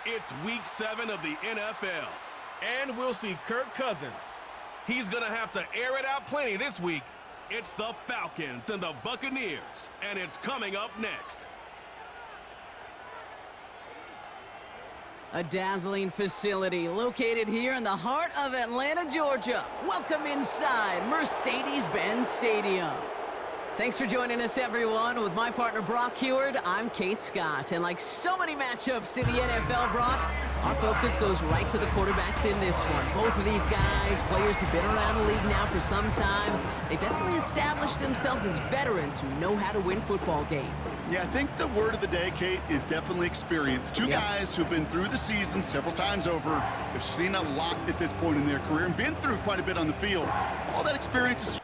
It's Week 7 of the NFL, and we'll see Kirk Cousins. He's going to have to air it out plenty this week. It's the Falcons and the Buccaneers, and it's coming up next. A dazzling facility located here in the heart of Atlanta, Georgia. Welcome inside Mercedes-Benz Stadium. Thanks for joining us, everyone. With my partner, Brock Heward, I'm Kate Scott. And like so many matchups in the NFL, Brock, our focus goes right to the quarterbacks in this one. Both of these guys, players who've been around the league now for some time, they've definitely established themselves as veterans who know how to win football games. Yeah, I think the word of the day, Kate, is definitely experience. Two guys who've been through the season several times over, have seen a lot at this point in their career and been through quite a bit on the field. All that experience is...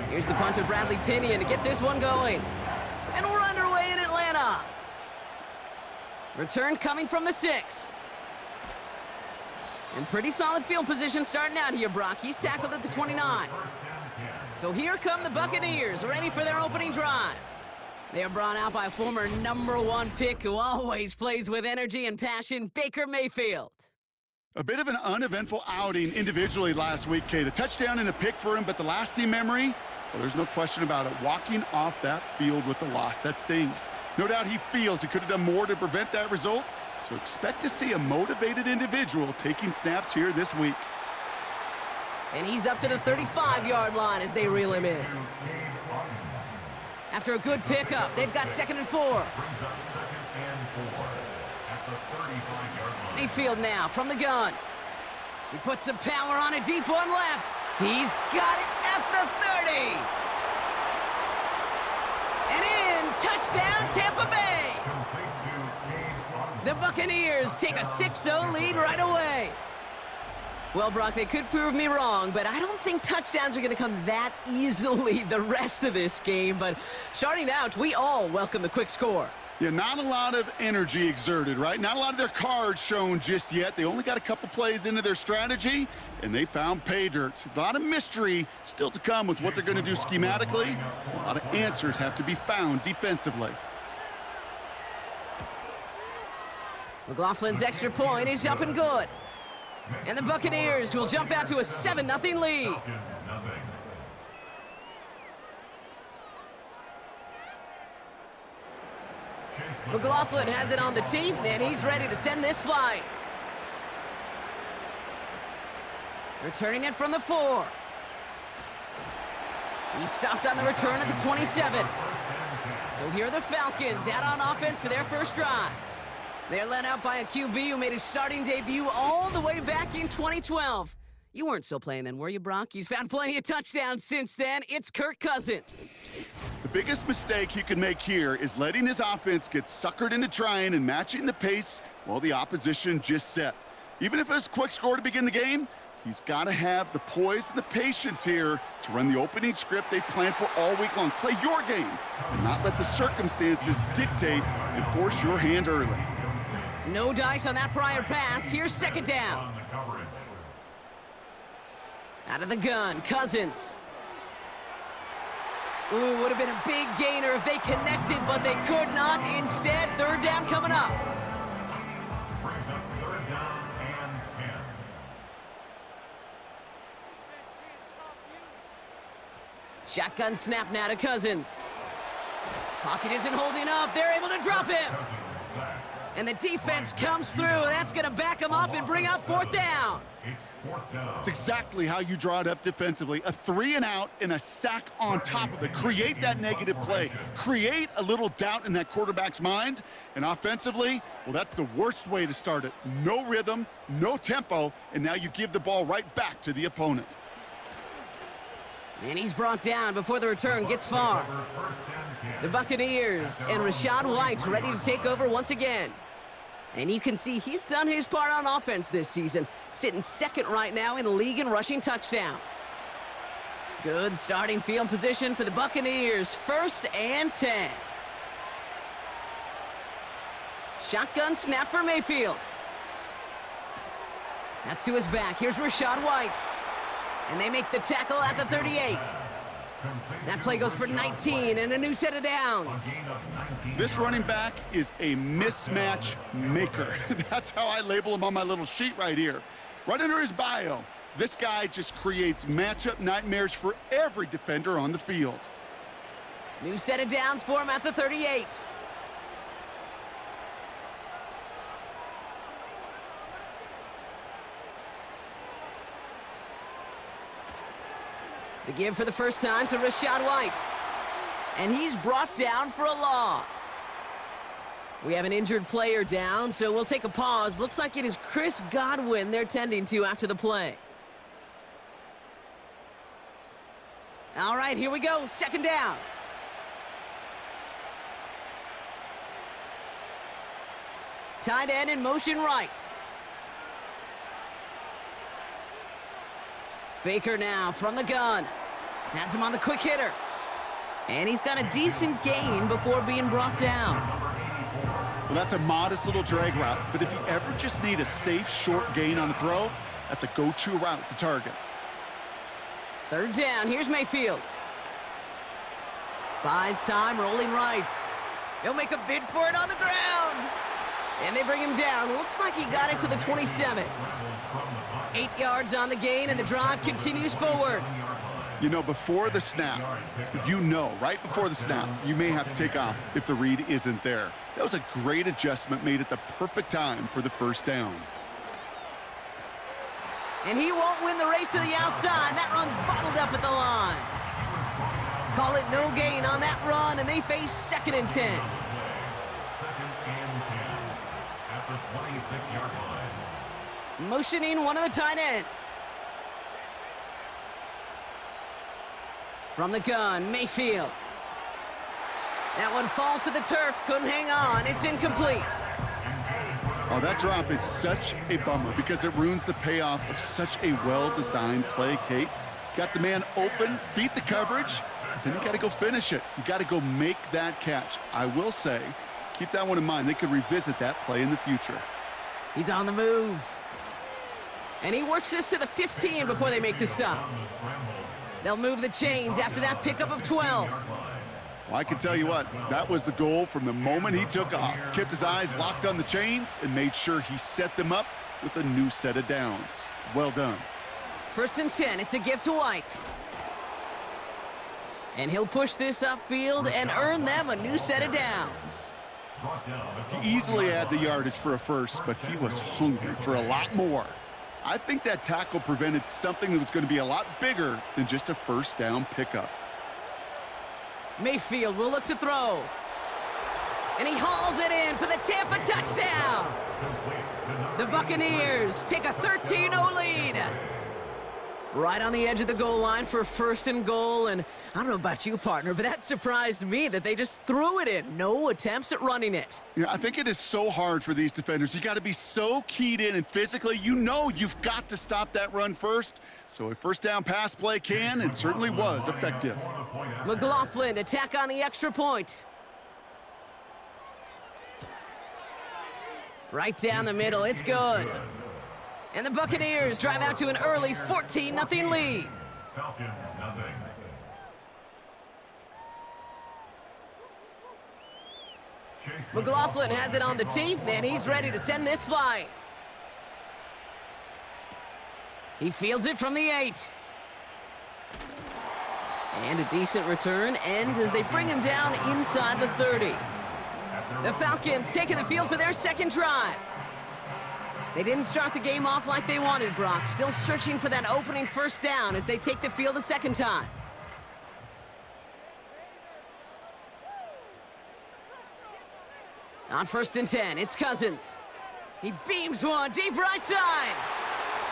Here's the punter, Bradley Pinion, to get this one going. And we're underway in Atlanta. Return coming from the 6. And pretty solid field position starting out here, Brock. He's tackled at the 29. So here come the Buccaneers, ready for their opening drive. They are brought out by a former #1 pick who always plays with energy and passion, Baker Mayfield. A bit of an uneventful outing individually last week, Kate. A touchdown and a pick for him, but the lasting memory, well, there's no question about it. Walking off that field with the loss, that stings. No doubt he feels he could have done more to prevent that result, so expect to see a motivated individual taking snaps here this week. And he's up to the 35-yard line as they reel him in. After a good pickup, they've got 2nd and 4. Mayfield now from the gun. He puts some power on a deep one left. He's got it at the 30. And in, touchdown Tampa Bay. The Buccaneers take a 6-0 lead right away. Well, Brock, they could prove me wrong, but I don't think touchdowns are going to come that easily the rest of this game. But starting out, we all welcome the quick score. Yeah, not a lot of energy exerted, right? Not a lot of their cards shown just yet. They only got a couple plays into their strategy, and they found pay dirt. A lot of mystery still to come with what they're going to do schematically. A lot of answers have to be found defensively. McLaughlin's extra point is up and good. And the Buccaneers will jump out to a 7-0 lead. McLaughlin has it on the tee, and he's ready to send this flying. Returning it from the 4. He's stopped on the return at the 27. So here are the Falcons out on offense for their first drive. They're led out by a QB who made his starting debut all the way back in 2012. You weren't still playing then, were you, Brock? He's found plenty of touchdowns since then. It's Kirk Cousins. The biggest mistake he could make here is letting his offense get suckered into trying and matching the pace while the opposition just set. Even if it's a quick score to begin the game, he's got to have the poise and the patience here to run the opening script they've planned for all week long. Play your game and not let the circumstances dictate and force your hand early. No dice on that prior pass. Here's 2nd down. Out of the gun, Cousins. Ooh, would have been a big gainer if they connected, but they could not. Instead, 3rd down coming up. Shotgun snap now to Cousins. Pocket isn't holding up. They're able to drop him. And the defense comes through. That's going to back them up and bring up 4th down. It's exactly how you draw it up defensively. A 3-and-out and a sack on top of it. Create that negative play. Create a little doubt in that quarterback's mind. And offensively, well, that's the worst way to start it. No rhythm, no tempo, and now you give the ball right back to the opponent. And he's brought down before the return gets far. The Buccaneers and Rachaad White ready to take over once again. And you can see he's done his part on offense this season, sitting 2nd right now in the league in rushing touchdowns. Good starting field position for the Buccaneers, 1st and 10. Shotgun snap for Mayfield. That's to his back. Here's Rachaad White. And they make the tackle at the 38. That play goes for 19 and a new set of downs. This running back is a mismatch maker. That's how I label him on my little sheet right here. Right under his bio, this guy just creates matchup nightmares for every defender on the field. New set of downs for him at the 38. The give for the first time to Rachaad White. And he's brought down for a loss. We have an injured player down, so we'll take a pause. Looks like it is Chris Godwin they're tending to after the play. All right, here we go. Second down. Tight end in motion right. Baker now from the gun. Has him on the quick hitter. And he's got a decent gain before being brought down. Well, that's a modest little drag route, but if you ever just need a safe, short gain on the throw, that's a go-to route to target. Third down, here's Mayfield. Buys time, rolling right. He'll make a bid for it on the ground. And they bring him down. Looks like he got it to the 27. 8 yards on the gain, and the drive continues forward. You know, before the snap, right before the snap, you may have to take off if the read isn't there. That was a great adjustment made at the perfect time for the first down. And he won't win the race to the outside. That run's bottled up at the line. Call it no gain on that run, and they face 2nd and 10. 2nd and 10 at the 26-yard line. Motioning one of the tight ends. From the gun, Mayfield. That one falls to the turf, couldn't hang on. It's incomplete. Oh, that drop is such a bummer because it ruins the payoff of such a well-designed play, Kate. Got the man open, beat the coverage, but then you got to go finish it. You got to go make that catch. I will say, keep that one in mind. They could revisit that play in the future. He's on the move. And he works this to the 15 before they make the stop. They'll move the chains after that pickup of 12. Well, I can tell you what, that was the goal from the moment he took off. Kept his eyes locked on the chains and made sure he set them up with a new set of downs. Well done. 1st and 10, it's a gift to White. And he'll push this upfield and earn them a new set of downs. He easily had the yardage for a first, but he was hungry for a lot more. I think that tackle prevented something that was going to be a lot bigger than just a first down pickup. Mayfield will look to throw. And he hauls it in for the Tampa touchdown. The Buccaneers take a 13-0 lead. Right on the edge of the goal line for 1st and goal. And I don't know about you, partner, but that surprised me that they just threw it in. No attempts at running it. Yeah, I think it is so hard for these defenders. You got to be so keyed in and physically, you've got to stop that run first. So a first down pass play can and certainly was effective. McLaughlin, attack on the extra point. Right down the middle, it's good. And the Buccaneers drive out to an early 14-0 lead. Falcons, nothing. McLaughlin has it on the tee, and he's ready to send this flying. He fields it from the 8. And a decent return ends as they bring him down inside the 30. The Falcons taking the field for their second drive. They didn't start the game off like they wanted, Brock. Still searching for that opening first down as they take the field a second time. On 1st and 10, it's Cousins. He beams one deep right side.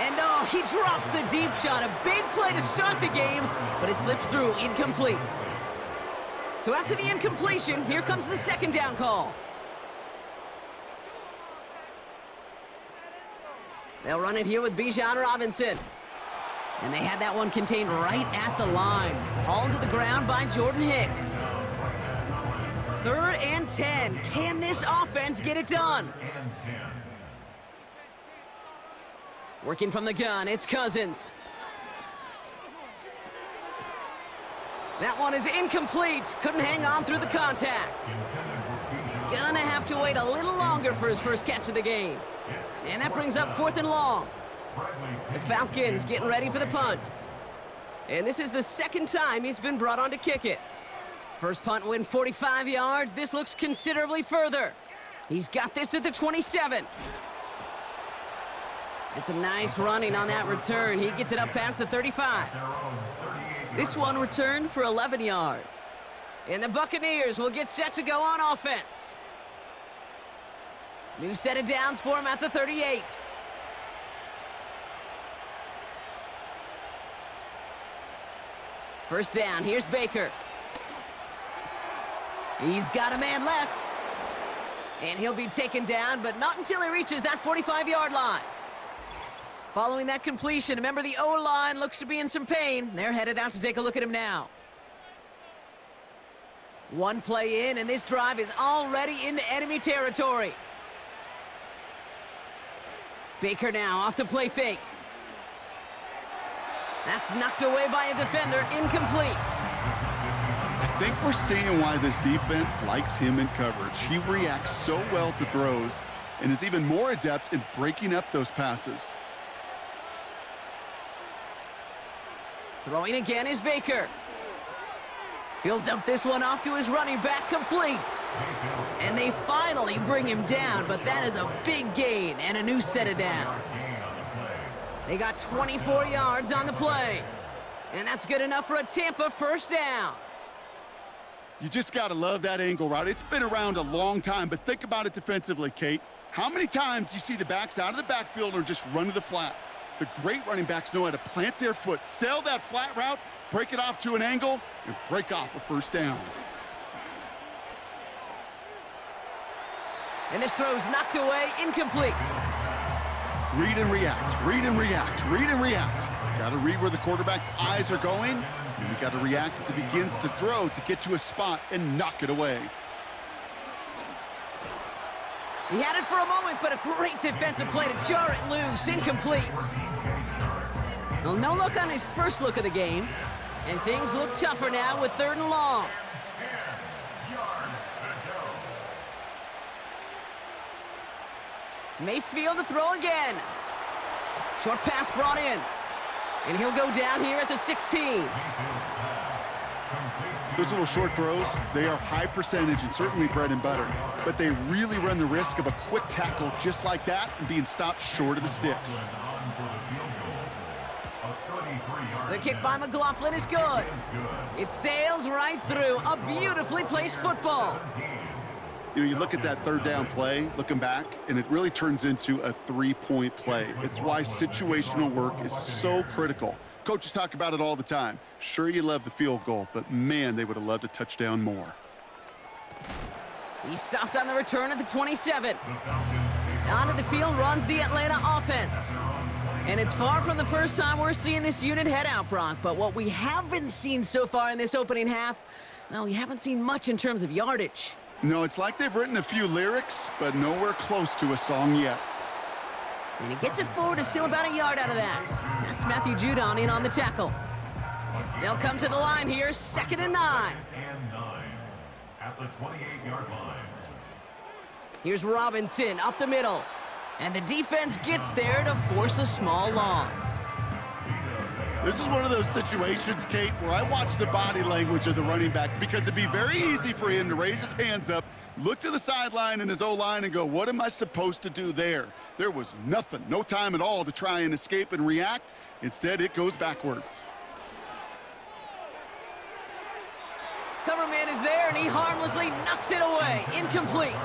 And oh, he drops the deep shot. A big play to start the game, but it slips through incomplete. So after the incompletion, here comes the second down call. They'll run it here with Bijan Robinson. And they had that one contained right at the line. Hauled to the ground by Jordan Hicks. 3rd and 10. Can this offense get it done? Working from the gun, it's Cousins. That one is incomplete. Couldn't hang on through the contact. Gonna have to wait a little longer for his first catch of the game. And that brings up 4th and long. The Falcons getting ready for the punt. And this is the second time he's been brought on to kick it. First punt win 45 yards. This looks considerably further. He's got this at the 27. And some nice running on that return. He gets it up past the 35. This one returned for 11 yards. And the Buccaneers will get set to go on offense. New set of downs for him at the 38. First down, here's Baker. He's got a man left. And he'll be taken down, but not until he reaches that 45-yard line. Following that completion, remember the O-line looks to be in some pain. They're headed out to take a look at him now. One play in, and this drive is already into enemy territory. Baker now off the play fake. That's knocked away by a defender, incomplete. I think we're seeing why this defense likes him in coverage. He reacts so well to throws and is even more adept in breaking up those passes. Throwing again is Baker. He'll dump this one off to his running back, complete. And they finally bring him down, but that is a big gain and a new set of downs. They got 24 yards on the play. And that's good enough for a Tampa first down. You just got to love that angle route. It's been around a long time, but think about it defensively, Kate. How many times do you see the backs out of the backfield or just run to the flat? The great running backs know how to plant their foot, sail that flat route, break it off to an angle, and break off a first down. And this throw's knocked away, incomplete. Read and react, read and react, read and react. Got to read where the quarterback's eyes are going, and you got to react as he begins to throw to get to a spot and knock it away. He had it for a moment, but a great defensive play to jar it loose, incomplete. Well, no look on his first look of the game, and things look tougher now with 3rd and long. Mayfield to throw again. Short pass brought in. And he'll go down here at the 16. Those little short throws, they are high percentage and certainly bread and butter. But they really run the risk of a quick tackle just like that and being stopped short of the sticks. The kick by McLaughlin is good. It sails right through. A beautifully placed football. You know, you look at that 3rd down play, looking back, and it really turns into a 3-point play. It's why situational work is so critical. Coaches talk about it all the time. Sure, you love the field goal, but man, they would have loved a touchdown more. He stopped on the return at the 27. Onto the field runs the Atlanta offense. And it's far from the first time we're seeing this unit head out, Brock. But what we haven't seen so far in this opening half, well, we haven't seen much in terms of yardage. No, it's like they've written a few lyrics, but nowhere close to a song yet. And he gets it forward to still about a yard out of that. That's Matthew Judon in on the tackle. They'll come to the line here, 2nd and 9. At the 28-yard line. Here's Robinson up the middle. And the defense gets there to force a small loss. This is one of those situations, Kate, where I watch the body language of the running back because it'd be very easy for him to raise his hands up, look to the sideline and his O-line and go, what am I supposed to do there? There was nothing, no time at all to try and escape and react. Instead, it goes backwards. Cover man is there, and he harmlessly knocks it away. Incomplete.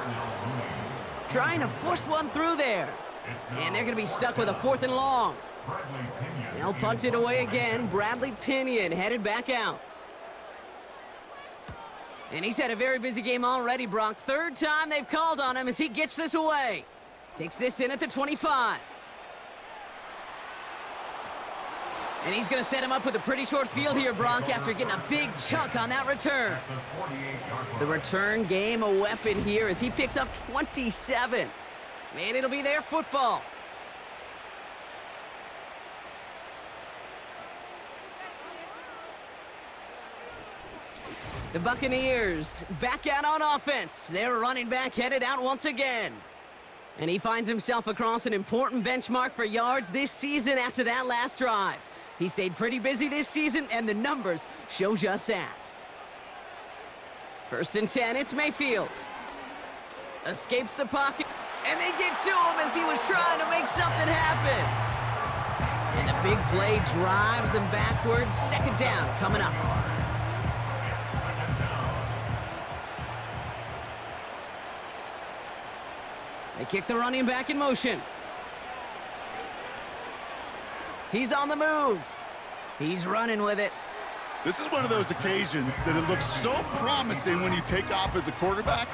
Trying to force one through there. And they're going to be stuck with a 4th and long. They'll punt it away again. Bradley Pinion headed back out. And he's had a very busy game already, Brock. 3rd time they've called on him as he gets this away. Takes this in at the 25. And he's going to set him up with a pretty short field here, Brock, after getting a big chunk on that return. The return game a weapon here as he picks up 27. Man, it'll be their football. The Buccaneers back out on offense. Their running back headed out once again. And he finds himself across an important benchmark for yards this season after that last drive. He stayed pretty busy this season, and the numbers show just that. 1st and 10, it's Mayfield. Escapes the pocket, and they get to him as he was trying to make something happen. And the big play drives them backwards. 2nd down coming up. They kick the running back in motion. He's on the move. He's running with it. This is one of those occasions that it looks so promising when you take off as a quarterback,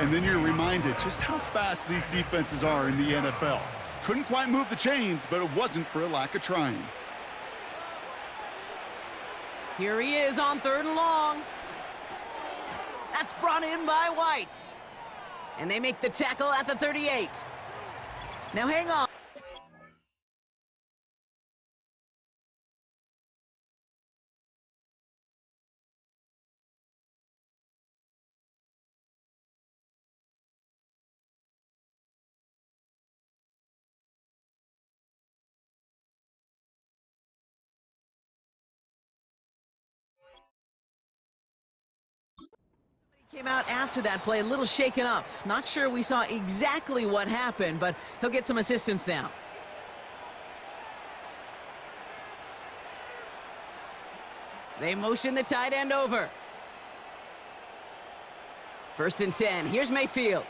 and then you're reminded just how fast these defenses are in the NFL. Couldn't quite move the chains, but it wasn't for a lack of trying. Here he is on 3rd and long. That's brought in by White. And they make the tackle at the 38. Now hang on. Came out after that play, a little shaken up. Not sure we saw exactly what happened, but he'll get some assistance now. They motion the tight end over. 1st and 10. Here's Mayfield.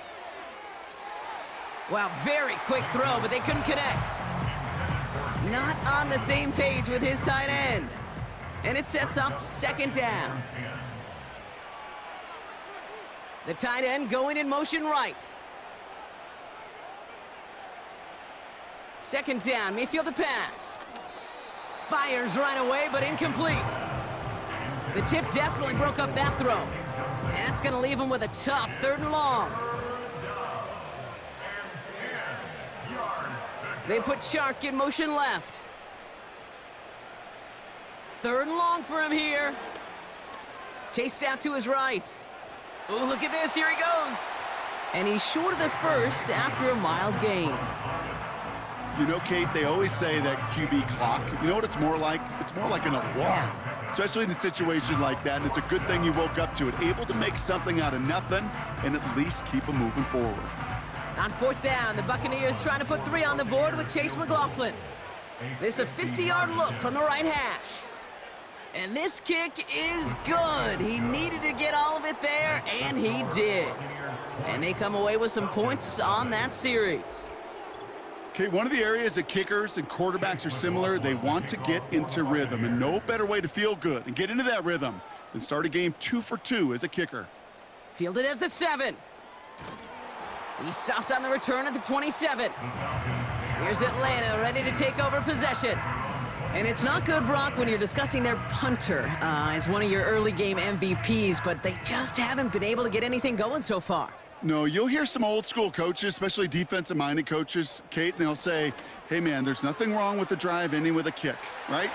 Wow, very quick throw, but they couldn't connect. Not on the same page with his tight end. And it sets up 2nd down. The tight end going in motion right. 2nd down, Mayfield to pass. Fires right away, but incomplete. The tip definitely broke up that throw. And that's going to leave him with a tough 3rd and long. They put Shark in motion left. 3rd and long for him here. Chased out to his right. Oh, look at this. Here he goes. And he's short of the 1st after a mild gain. You know, Kate, they always say that QB clock. You know what it's more like? It's more like an alarm, especially in a situation like that. And it's a good thing you woke up to it, able to make something out of nothing and at least keep them moving forward. On 4th down, the Buccaneers trying to put 3 on the board with Chase McLaughlin. This is a 50-yard look from the right hash. And this kick is good. He needed to get all of it there, and he did. And they come away with some points on that series. Okay, one of the areas that kickers and quarterbacks are similar, they want to get into rhythm, and no better way to feel good and get into that rhythm than start a game 2 for 2 as a kicker. Fielded at the 7. He stopped on the return at the 27. Here's Atlanta ready to take over possession. And it's not good, Brock, when you're discussing their punter as one of your early game MVPs, but they just haven't been able to get anything going so far. No, you'll hear some old school coaches, especially defensive-minded coaches, Kate, and they'll say, hey, man, there's nothing wrong with the drive ending with a kick, right?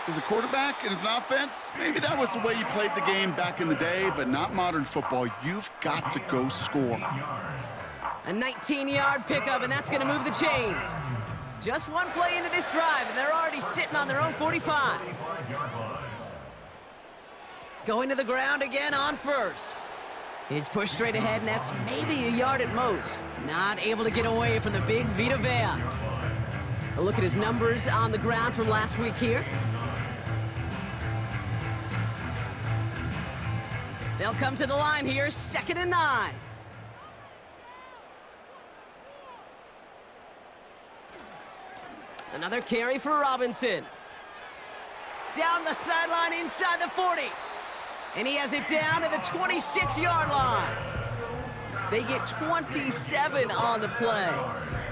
As a quarterback and as an offense, maybe that was the way you played the game back in the day, but not modern football. You've got to go score. A 19-yard pickup, and that's going to move the chains. Just one play into this drive, and they're already sitting on their own 45. Going to the ground again on 1st. He's pushed straight ahead, and that's maybe a yard at most. Not able to get away from the big Vita Vea. A look at his numbers on the ground from last week here. They'll come to the line here, 2nd and 9. Another carry for Robinson. Down the sideline inside the 40. And he has it down to the 26-yard line. They get 27 on the play.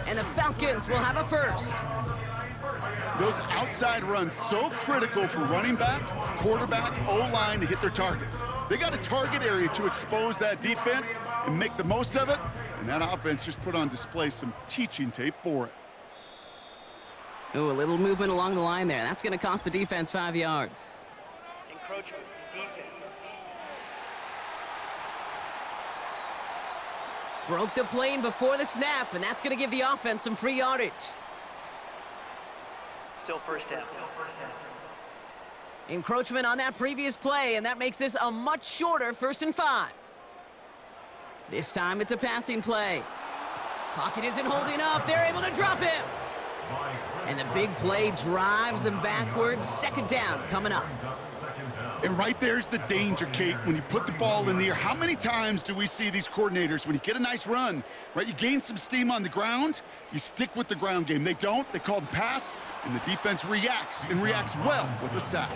And the Falcons will have a 1st. Those outside runs so critical for running back, quarterback, O-line to hit their targets. They got a target area to expose that defense and make the most of it. And that offense just put on display some teaching tape for it. Ooh, a little movement along the line there. That's going to cost the defense 5 yards. Encroachment, defense. Broke the plane before the snap, and that's going to give the offense some free yardage. Still first down. Encroachment on that previous play, and that makes this a much shorter 1st and 5. This time it's a passing play. Pocket isn't holding up. They're able to drop him. And the big play drives them backwards. 2nd down coming up. And right there's the danger, Kate, when you put the ball in the air. How many times do we see these coordinators, when you get a nice run, right, you gain some steam on the ground, you stick with the ground game. They don't, they call the pass, and the defense reacts, and reacts well with a sack.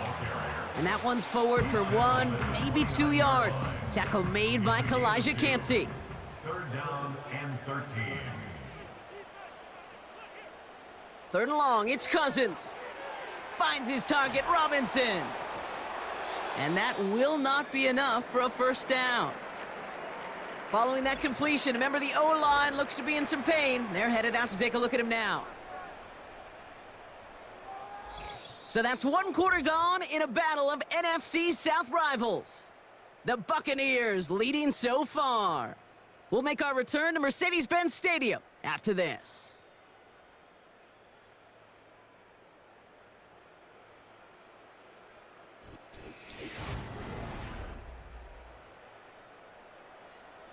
And that one's forward for 1, maybe 2 yards. Tackle made by Kalijah Cansey. 3rd down and 13. 3rd and long, it's Cousins. Finds his target, Robinson. And that will not be enough for a 1st down. Following that completion, remember the O-line looks to be in some pain. They're headed out to take a look at him now. So that's 1 quarter gone in a battle of NFC South rivals. The Buccaneers leading so far. We'll make our return to Mercedes-Benz Stadium after this.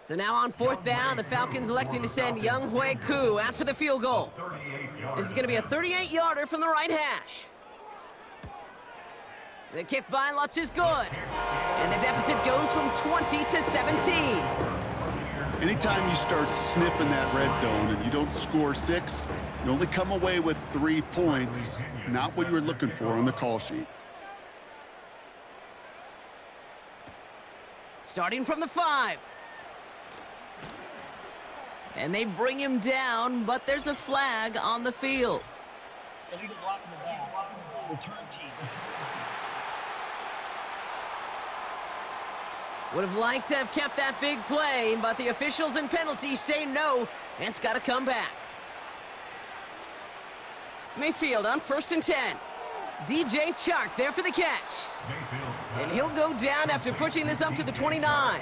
So now on 4th down, the Falcons electing to send Younghoe Koo after the field goal. This is going to be a 38-yarder from the right hash. The kick by Lutz is good. And the deficit goes from 20 to 17. Anytime you start sniffing that red zone and you don't score 6, you only come away with 3 points. Not what you were looking for on the call sheet. Starting from the 5. And they bring him down, but there's a flag on the field. Illegal block in the back. Return team. Would have liked to have kept that big play, but the officials and penalties say no, and it's got to come back. Mayfield on 1st and 10. DJ Chark there for the catch. And he'll go down after pushing this up to the 29.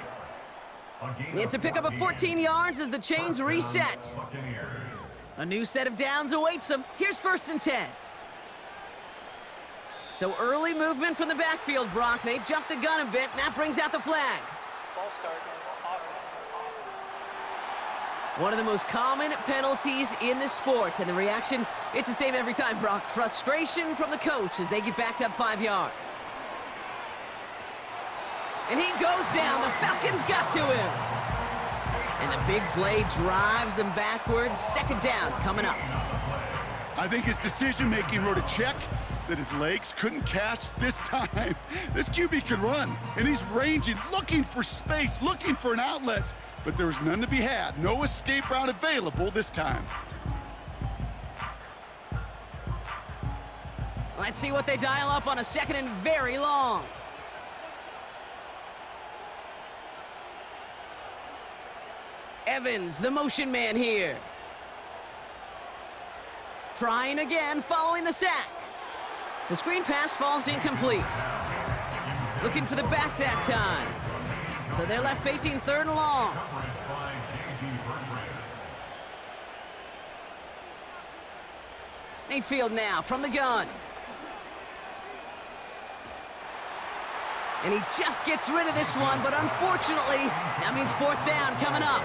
It's a pickup of 14 yards as the chains reset. A new set of downs awaits them. Here's 1st and 10. So early movement from the backfield, Brock. They jumped the gun a bit, and that brings out the flag. Ball start. One of the most common penalties in the sport, and the reaction, it's the same every time, Brock. Frustration from the coach as they get backed up 5 yards. And he goes down. The Falcons got to him. And the big play drives them backwards. 2nd down coming up. I think his decision-making wrote a check that his legs couldn't catch this time. This QB can run, and he's ranging, looking for space, looking for an outlet. But there was none to be had. No escape route available this time. Let's see what they dial up on a 2nd and very long. Evans, the motion man here. Trying again, following the sack. The screen pass falls incomplete. Looking for the back that time. So they're left facing 3rd and long. Mayfield now from the gun. And he just gets rid of this one, but unfortunately, that means 4th down coming up.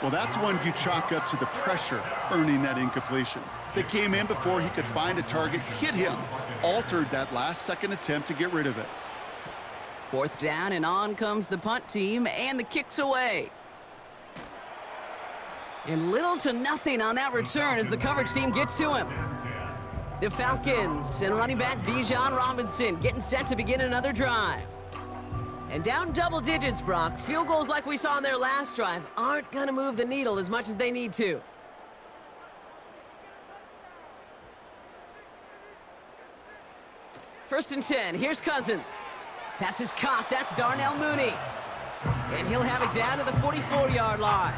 Well, that's one you chalk up to the pressure earning that incompletion. They came in before he could find a target, hit him, altered that last-second attempt to get rid of it. 4th down, and on comes the punt team, and the kick's away. And little to nothing on that return as the coverage team gets to him. The Falcons and running back Bijan Robinson getting set to begin another drive. And down double digits, Brock. Field goals like we saw in their last drive aren't going to move the needle as much as they need to. First and 10, here's Cousins. Pass is caught, that's Darnell Mooney. And he'll have it down to the 44-yard line.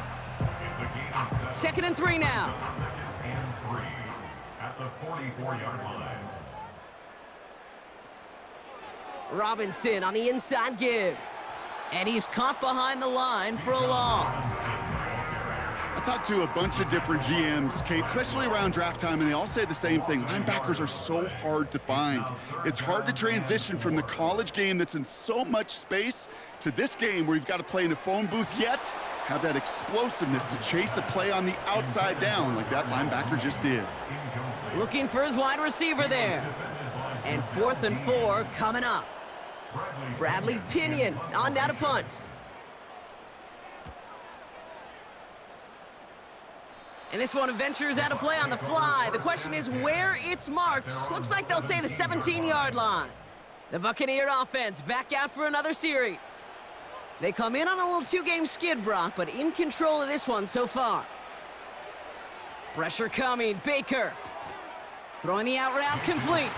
2nd and 3 now. 2nd and 3 at the 44-yard line. Robinson on the inside give. And he's caught behind the line for a loss. talked to a bunch of different GMs, Kate, especially around draft time, and they all say the same thing. Linebackers are so hard to find. It's hard to transition from the college game that's in so much space to this game where you've got to play in a phone booth, yet have that explosiveness to chase a play on the outside down like that linebacker just did. Looking for his wide receiver there. And 4th and 4 coming up. Bradley Pinion on now to punt. And this one ventures out of play on the fly. The question is where it's marked. Looks like they'll say the 17-yard line. The Buccaneer offense back out for another series. They come in on a little 2-game skid, Brock, but in control of this one so far. Pressure coming. Baker throwing the out route complete.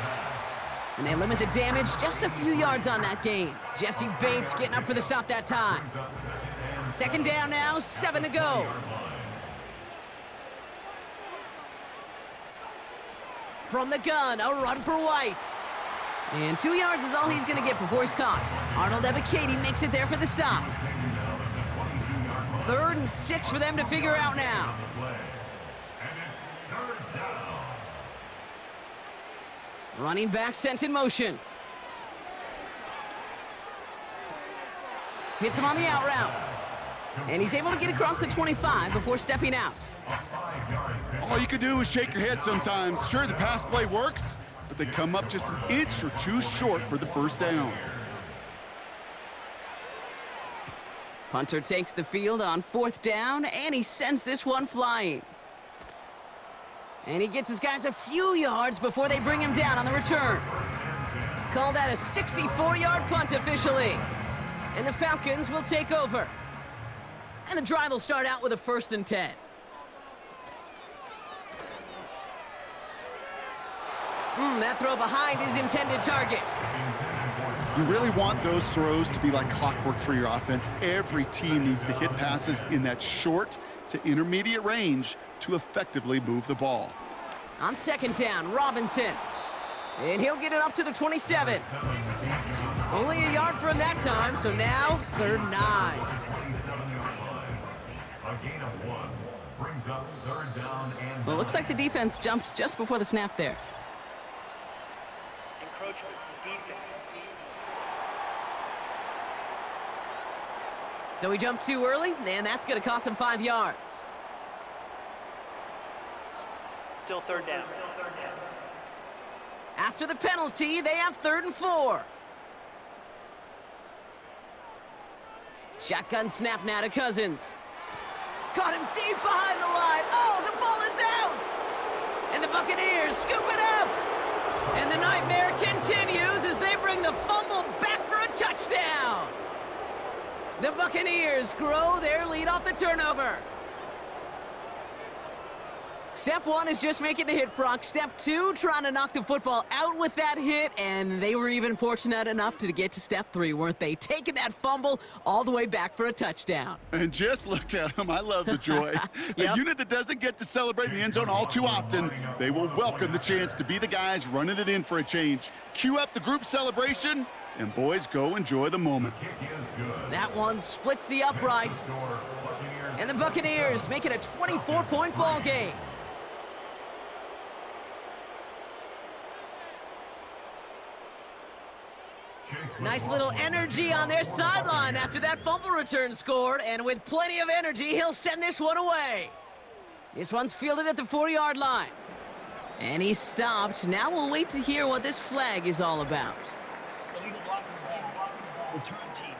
And they limit the damage just a few yards on that gain. Jesse Bates getting up for the stop that time. 2nd down now, 7 to go. From the gun, a run for White. And 2 yards is all he's going to get before he's caught. Arnold Ebiketie makes it there for the stop. 3rd and 6 for them to figure out now. Running back sent in motion. Hits him on the out route. And he's able to get across the 25 before stepping out. All you can do is shake your head sometimes. Sure, the pass play works, but they come up just an inch or two short for the 1st down. Punter takes the field on 4th down, and he sends this one flying. And he gets his guys a few yards before they bring him down on the return. Call that a 64-yard punt officially. And the Falcons will take over. And the drive will start out with a 1st and 10. That throw behind his intended target. You really want those throws to be like clockwork for your offense. Every team needs to hit passes in that short to intermediate range to effectively move the ball. On 2nd down, Robinson. And he'll get it up to the 27. Only a yard for him that time, so now 3rd and 9. Well, it looks like the defense jumps just before the snap there. Encroachment defense. So he jumped too early, and that's going to cost him 5 yards. Still 3rd down. After the penalty, they have 3rd and 4. Shotgun snap now to Cousins. Caught him deep behind the line. Oh, the ball is out! And the Buccaneers scoop it up! And the nightmare continues as they bring the fumble back for a touchdown! The Buccaneers grow their lead off the turnover. Step 1 is just making the hit, Brock. Step 2, trying to knock the football out with that hit, and they were even fortunate enough to get to step 3, weren't they? Taking that fumble all the way back for a touchdown. And just look at them. I love the joy. Yep. A unit that doesn't get to celebrate in the end zone all too often, they will welcome the chance to be the guys running it in for a change. Cue up the group celebration, and boys, go enjoy the moment. That one splits the uprights. And the Buccaneers make it a 24-point ball game. Nice little energy on their sideline after that fumble return scored, and with plenty of energy, he'll send this one away. This one's fielded at the 4-yard line. And he's stopped. Now we'll wait to hear what this flag is all about. Illegal blocking the back. Return team.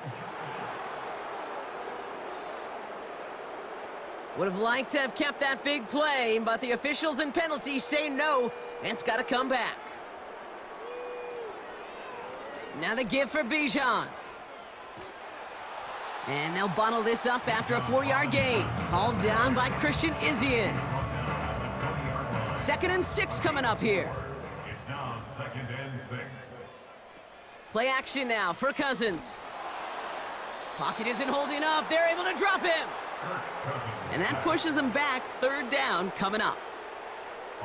Would have liked to have kept that big play, but the officials and penalties say no, and it's got to come back. Now the give for Bijan. And they'll bundle this up after a 4-yard gain. Hauled down by Christian Izien. 2nd and 6 coming up here. It's now 2nd and 6. Play action now for Cousins. Pocket isn't holding up. They're able to drop him. And that pushes them back. 3rd down coming up.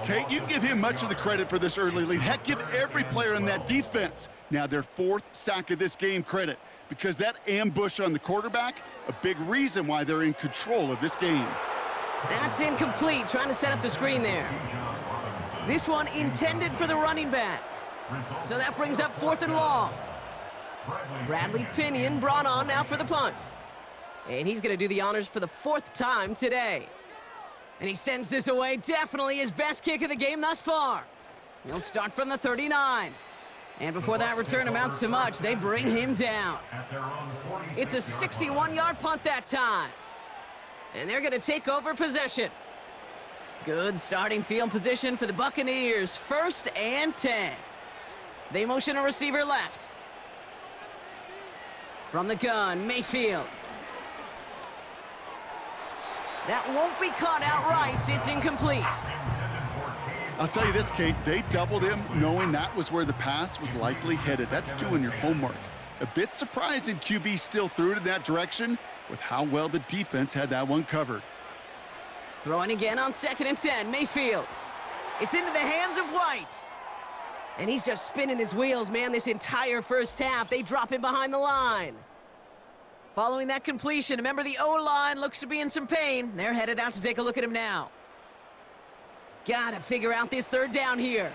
Kate, you give him much of the credit for this early lead. Heck, give every player in that defense now their 4th sack of this game credit, because that ambush on the quarterback, a big reason why they're in control of this game. That's incomplete, trying to set up the screen there. This one intended for the running back. So that brings up 4th and long. Bradley Pinion brought on now for the punt. And he's going to do the honors for the 4th time today. And he sends this away, definitely his best kick of the game thus far. He'll start from the 39. And before that return amounts to much, they bring him down. It's a 61-yard punt that time. And they're going to take over possession. Good starting field position for the Buccaneers. 1st and 10. They motion a receiver left. From the gun, Mayfield. That won't be caught outright. It's incomplete. I'll tell you this, Kate, they doubled him knowing that was where the pass was likely headed. That's doing your homework. A bit surprising QB still threw it in that direction with how well the defense had that one covered. Throwing again on 2nd and 10, Mayfield. It's into the hands of White. And he's just spinning his wheels, man, this entire first half. They drop him behind the line. Following that completion, remember the O-line looks to be in some pain. They're headed out to take a look at him now. Gotta figure out this 3rd down here.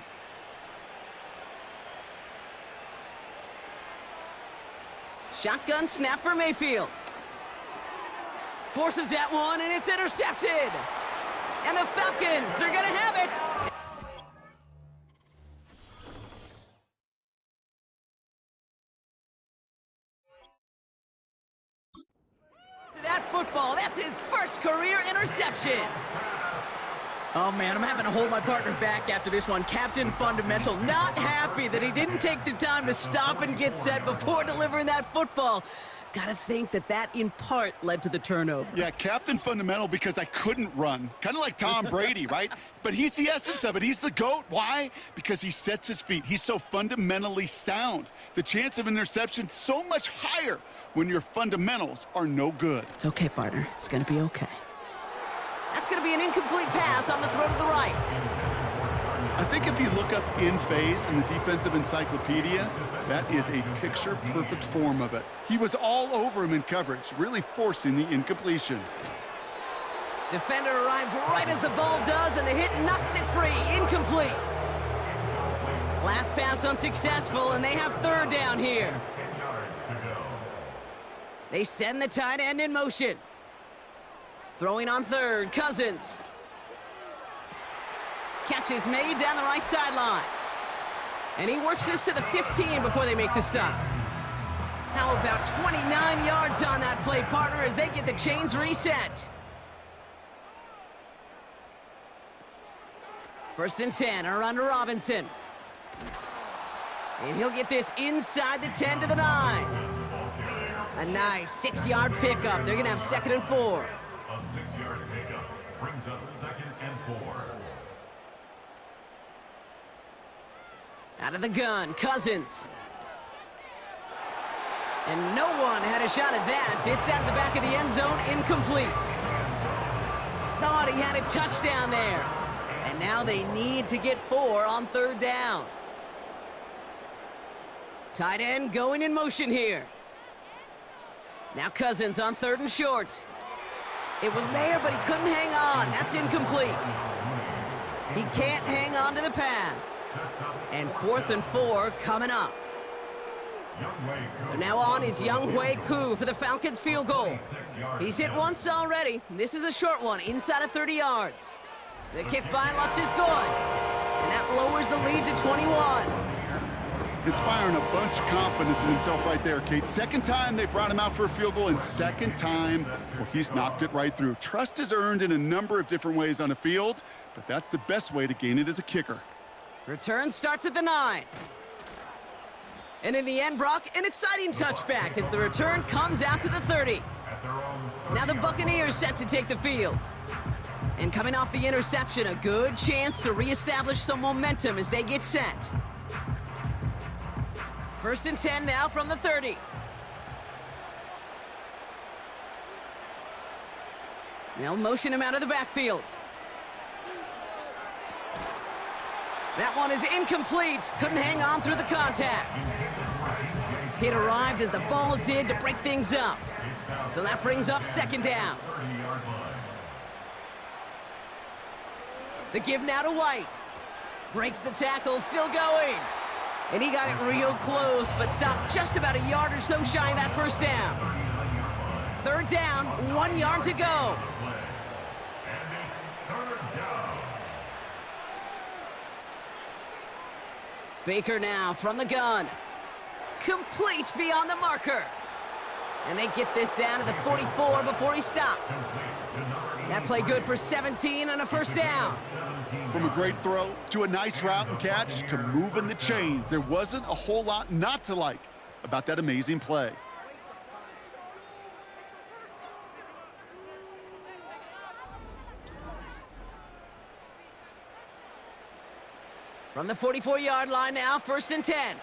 Shotgun snap for Mayfield. Forces that one, and it's intercepted. And the Falcons are gonna have it. That football, that's his first career interception. Oh man, I'm having to hold my partner back after this one. Captain Fundamental not happy that he didn't take the time to stop and get set before delivering that football. Gotta think that in part led to the turnover. Yeah, Captain Fundamental because I couldn't run. Kind of like Tom Brady, right? But he's the essence of it. He's the GOAT. Why? Because he sets his feet. He's so fundamentally sound. The chance of interception so much higher when your fundamentals are no good. It's okay, partner. It's gonna be okay. That's gonna be an incomplete pass on the throw to the right. I think if you look up in phase in the defensive encyclopedia, that is a picture-perfect form of it. He was all over him in coverage, really forcing the incompletion. Defender arrives right as the ball does, and the hit knocks it free. Incomplete. Last pass unsuccessful, and they have 3rd down here. They send the tight end in motion. Throwing on 3rd, Cousins. Catch is made down the right sideline. And he works this to the 15 before they make the stop. How about 29 yards on that play, partner, as they get the chains reset. 1st and 10, around to Robinson. And he'll get this inside the 10 to the 9. A nice 6-yard pickup. They're going to have 2nd and 4. A 6-yard pickup brings up 2nd and 4. Out of the gun, Cousins. And no one had a shot at that. It's out of the back of the end zone, incomplete. Thought he had a touchdown there. And now they need to get 4 on 3rd down. Tight end going in motion here. Now Cousins on 3rd and short. It was there, but he couldn't hang on. That's incomplete. He can't hang on to the pass. And 4th and 4 coming up. So now on is Younghoe Koo for the Falcons field goal. He's hit once already. This is a short one, inside of 30 yards. The kick by Lutz is good. And that lowers the lead to 21. Inspiring a bunch of confidence in himself right there, Kate. 2nd time they brought him out for a field goal, and 2nd time, well, he's knocked it right through. Trust is earned in a number of different ways on the field, but that's the best way to gain it as a kicker. Return starts at the 9. And in the end, Brock, an exciting touchback as the return comes out to the 30. Now the Buccaneers set to take the field. And coming off the interception, a good chance to reestablish some momentum as they get set. 1st and 10 now from the 30. They'll motion him out of the backfield. That one is incomplete. Couldn't hang on through the contact. It arrived as the ball did to break things up. So that brings up 2nd down. The give now to White. Breaks the tackle, still going. And he got it real close, but stopped just about a yard or so shy of that first down. Third down, 1 yard to go. Baker now from the gun. Complete beyond the marker. And they get this down to the 44 before he stopped. That play good for 17 and a first down. From a great throw to a nice route and catch to moving the chains, there wasn't a whole lot not to like about that amazing play. From the 44-yard line now, 1st and 10.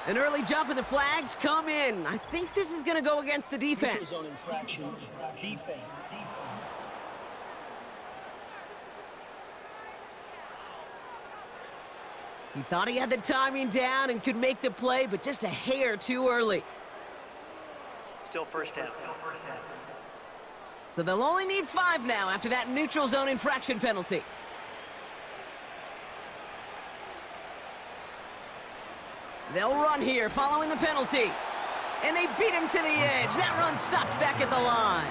An early jump and the flags come in. I think this is going to go against the defense. Neutral zone infraction. Defense. He thought he had the timing down and could make the play, but just a hair too early. Still first down. So they'll only need 5 now after that neutral zone infraction penalty. They'll run here following the penalty. And they beat him to the edge. That run stopped back at the line.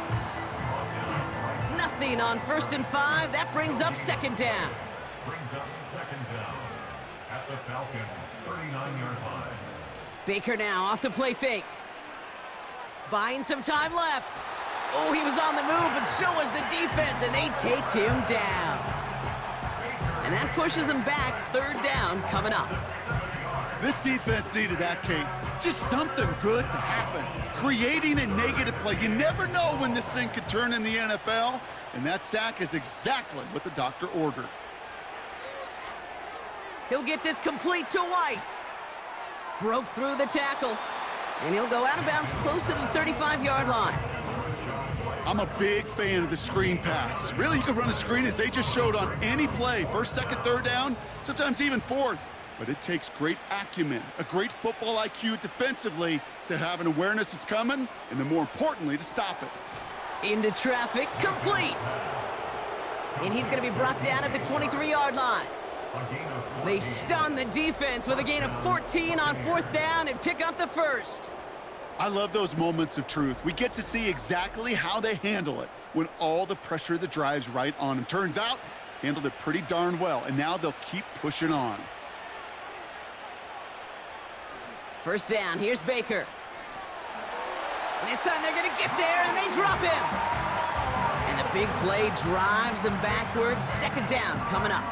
Nothing on 1st and 5. That brings up 2nd down. Brings up 2nd down at the Falcons' 39-yard line. Baker now off the play fake. Buying some time left. Oh, he was on the move, but so was the defense, and they take him down. And that pushes them back. 3rd down coming up. This defense needed that, Kate. Just something good to happen. Creating a negative play. You never know when this thing could turn in the NFL, and that sack is exactly what the doctor ordered. He'll get this complete to White. Broke through the tackle, and he'll go out of bounds close to the 35-yard line. I'm a big fan of the screen pass. Really, you can run a screen as they just showed on any play. 1st, 2nd, 3rd down, sometimes even 4th. But it takes great acumen, a great football IQ defensively to have an awareness it's coming, and then more importantly, to stop it. Into traffic, complete. And he's going to be brought down at the 23-yard line. They stun the defense with a gain of 14 on 4th down and pick up the 1st. I love those moments of truth. We get to see exactly how they handle it when all the pressure that drives right on them. Turns out, handled it pretty darn well, and now they'll keep pushing on. 1st down, here's Baker. And this time they're going to get there, and they drop him. And the big play drives them backwards. 2nd down coming up.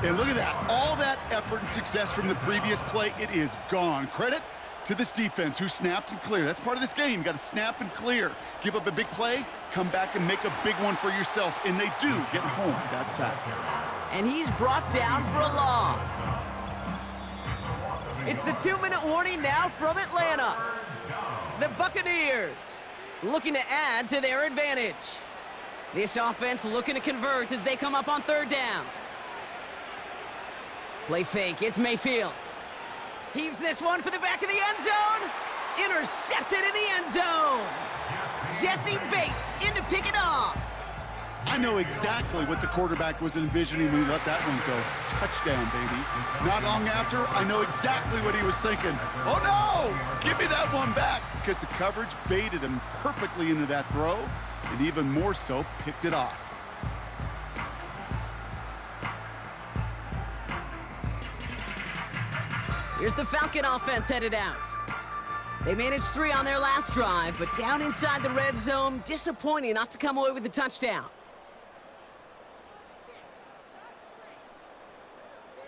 And look at that. All that effort and success from the previous play, it is gone. Credit to this defense who snapped and cleared. That's part of this game. You got to snap and clear. Give up a big play, come back and make a big one for yourself. And they do get home with that sack. And he's brought down for a loss. It's the 2-minute warning now from Atlanta. The Buccaneers looking to add to their advantage. This offense looking to convert as they come up on 3rd down. Play fake, it's Mayfield. Heaves this one for the back of the end zone. Intercepted in the end zone. Jesse Bates in to pick it off. I know exactly what the quarterback was envisioning when he let that one go. Touchdown, baby. Not long after, I know exactly what he was thinking. Oh, no! Give me that one back, because the coverage baited him perfectly into that throw, and even more so, picked it off. Here's the Falcon offense headed out. They managed 3 on their last drive, but down inside the red zone, disappointing not to come away with a touchdown.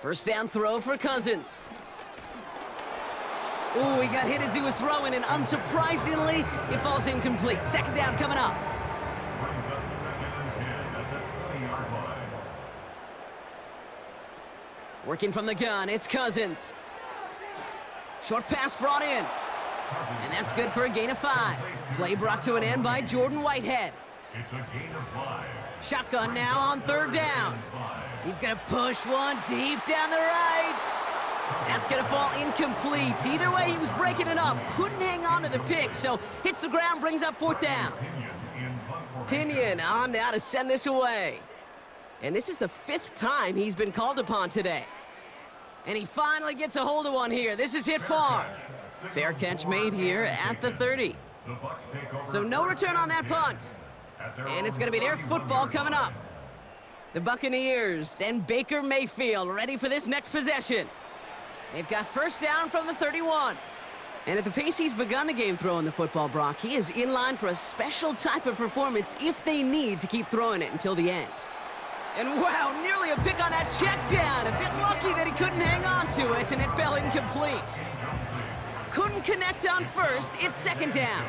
1st down throw for Cousins. Ooh, he got hit as he was throwing, and unsurprisingly, it falls incomplete. 2nd down coming up. Brings up 2nd and 10 at the 20-yard line. Working from the gun, it's Cousins. Short pass brought in. And that's good for a gain of 5. Play brought to an end by Jordan Whitehead. It's a gain of 5. Shotgun now on 3rd down. He's going to push one deep down the right. That's going to fall incomplete. Either way, he was breaking it up. Couldn't hang on to the pick, so hits the ground, brings up 4th down. Pinion on now to send this away. And this is the 5th time he's been called upon today. And he finally gets a hold of one here. This is hit far. Fair catch made here at the 30. So no return on that punt. And it's going to be their football coming up. The Buccaneers and Baker Mayfield ready for this next possession. They've got first down from the 31. And at the pace he's begun the game throwing the football, Brock, he is in line for a special type of performance if they need to keep throwing it until the end. And wow, nearly a pick on that check down. A bit lucky that he couldn't hang on to it, and it fell incomplete. Couldn't connect on first. It's second down.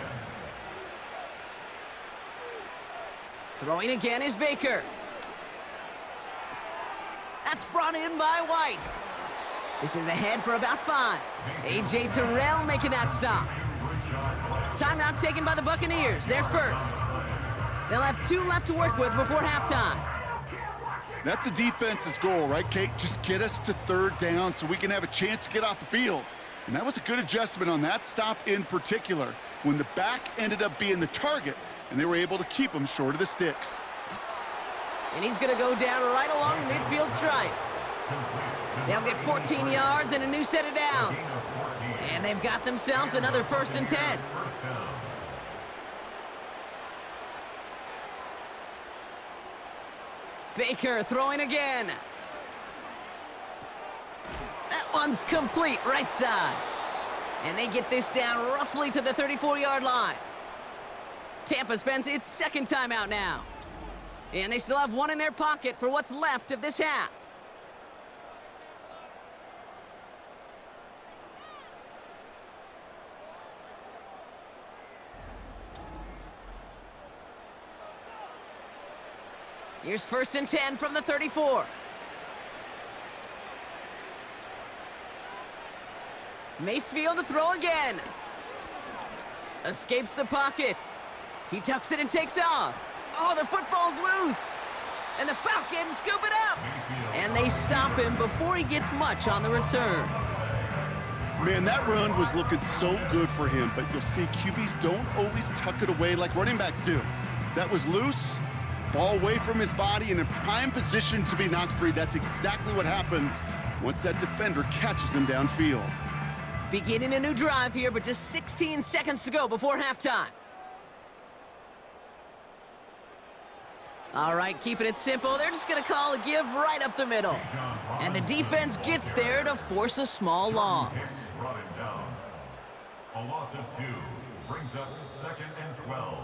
Throwing again is Baker. That's brought in by White. This is ahead for about 5. A.J. Terrell making that stop. Timeout taken by the Buccaneers. They're first. They'll have 2 left to work with before halftime. That's a defense's goal, right, Kate? Just get us to 3rd down so we can have a chance to get off the field. And that was a good adjustment on that stop in particular, when the back ended up being the target, and they were able to keep him short of the sticks. And he's going to go down right along the midfield stripe. They'll get 14 yards and a new set of downs. And they've got themselves another 1st and 10. Baker throwing again. That one's complete, right side. And they get this down roughly to the 34-yard line. Tampa spends its 2nd timeout now. And they still have 1 in their pocket for what's left of this half. Here's 1st and 10 from the 34. Mayfield to throw again. Escapes the pocket. He tucks it and takes off. Oh, the football's loose. And the Falcons scoop it up. And they stop him before he gets much on the return. Man, that run was looking so good for him, but you'll see QBs don't always tuck it away like running backs do. That was loose. Ball away from his body and in prime position to be knocked free. That's exactly what happens once that defender catches him downfield. Beginning a new drive here, but just 16 seconds to go before halftime. All right, keeping it simple. They're just going to call a give right up the middle. And the defense gets there to force a small loss. A loss of 2 brings up 2nd and 12.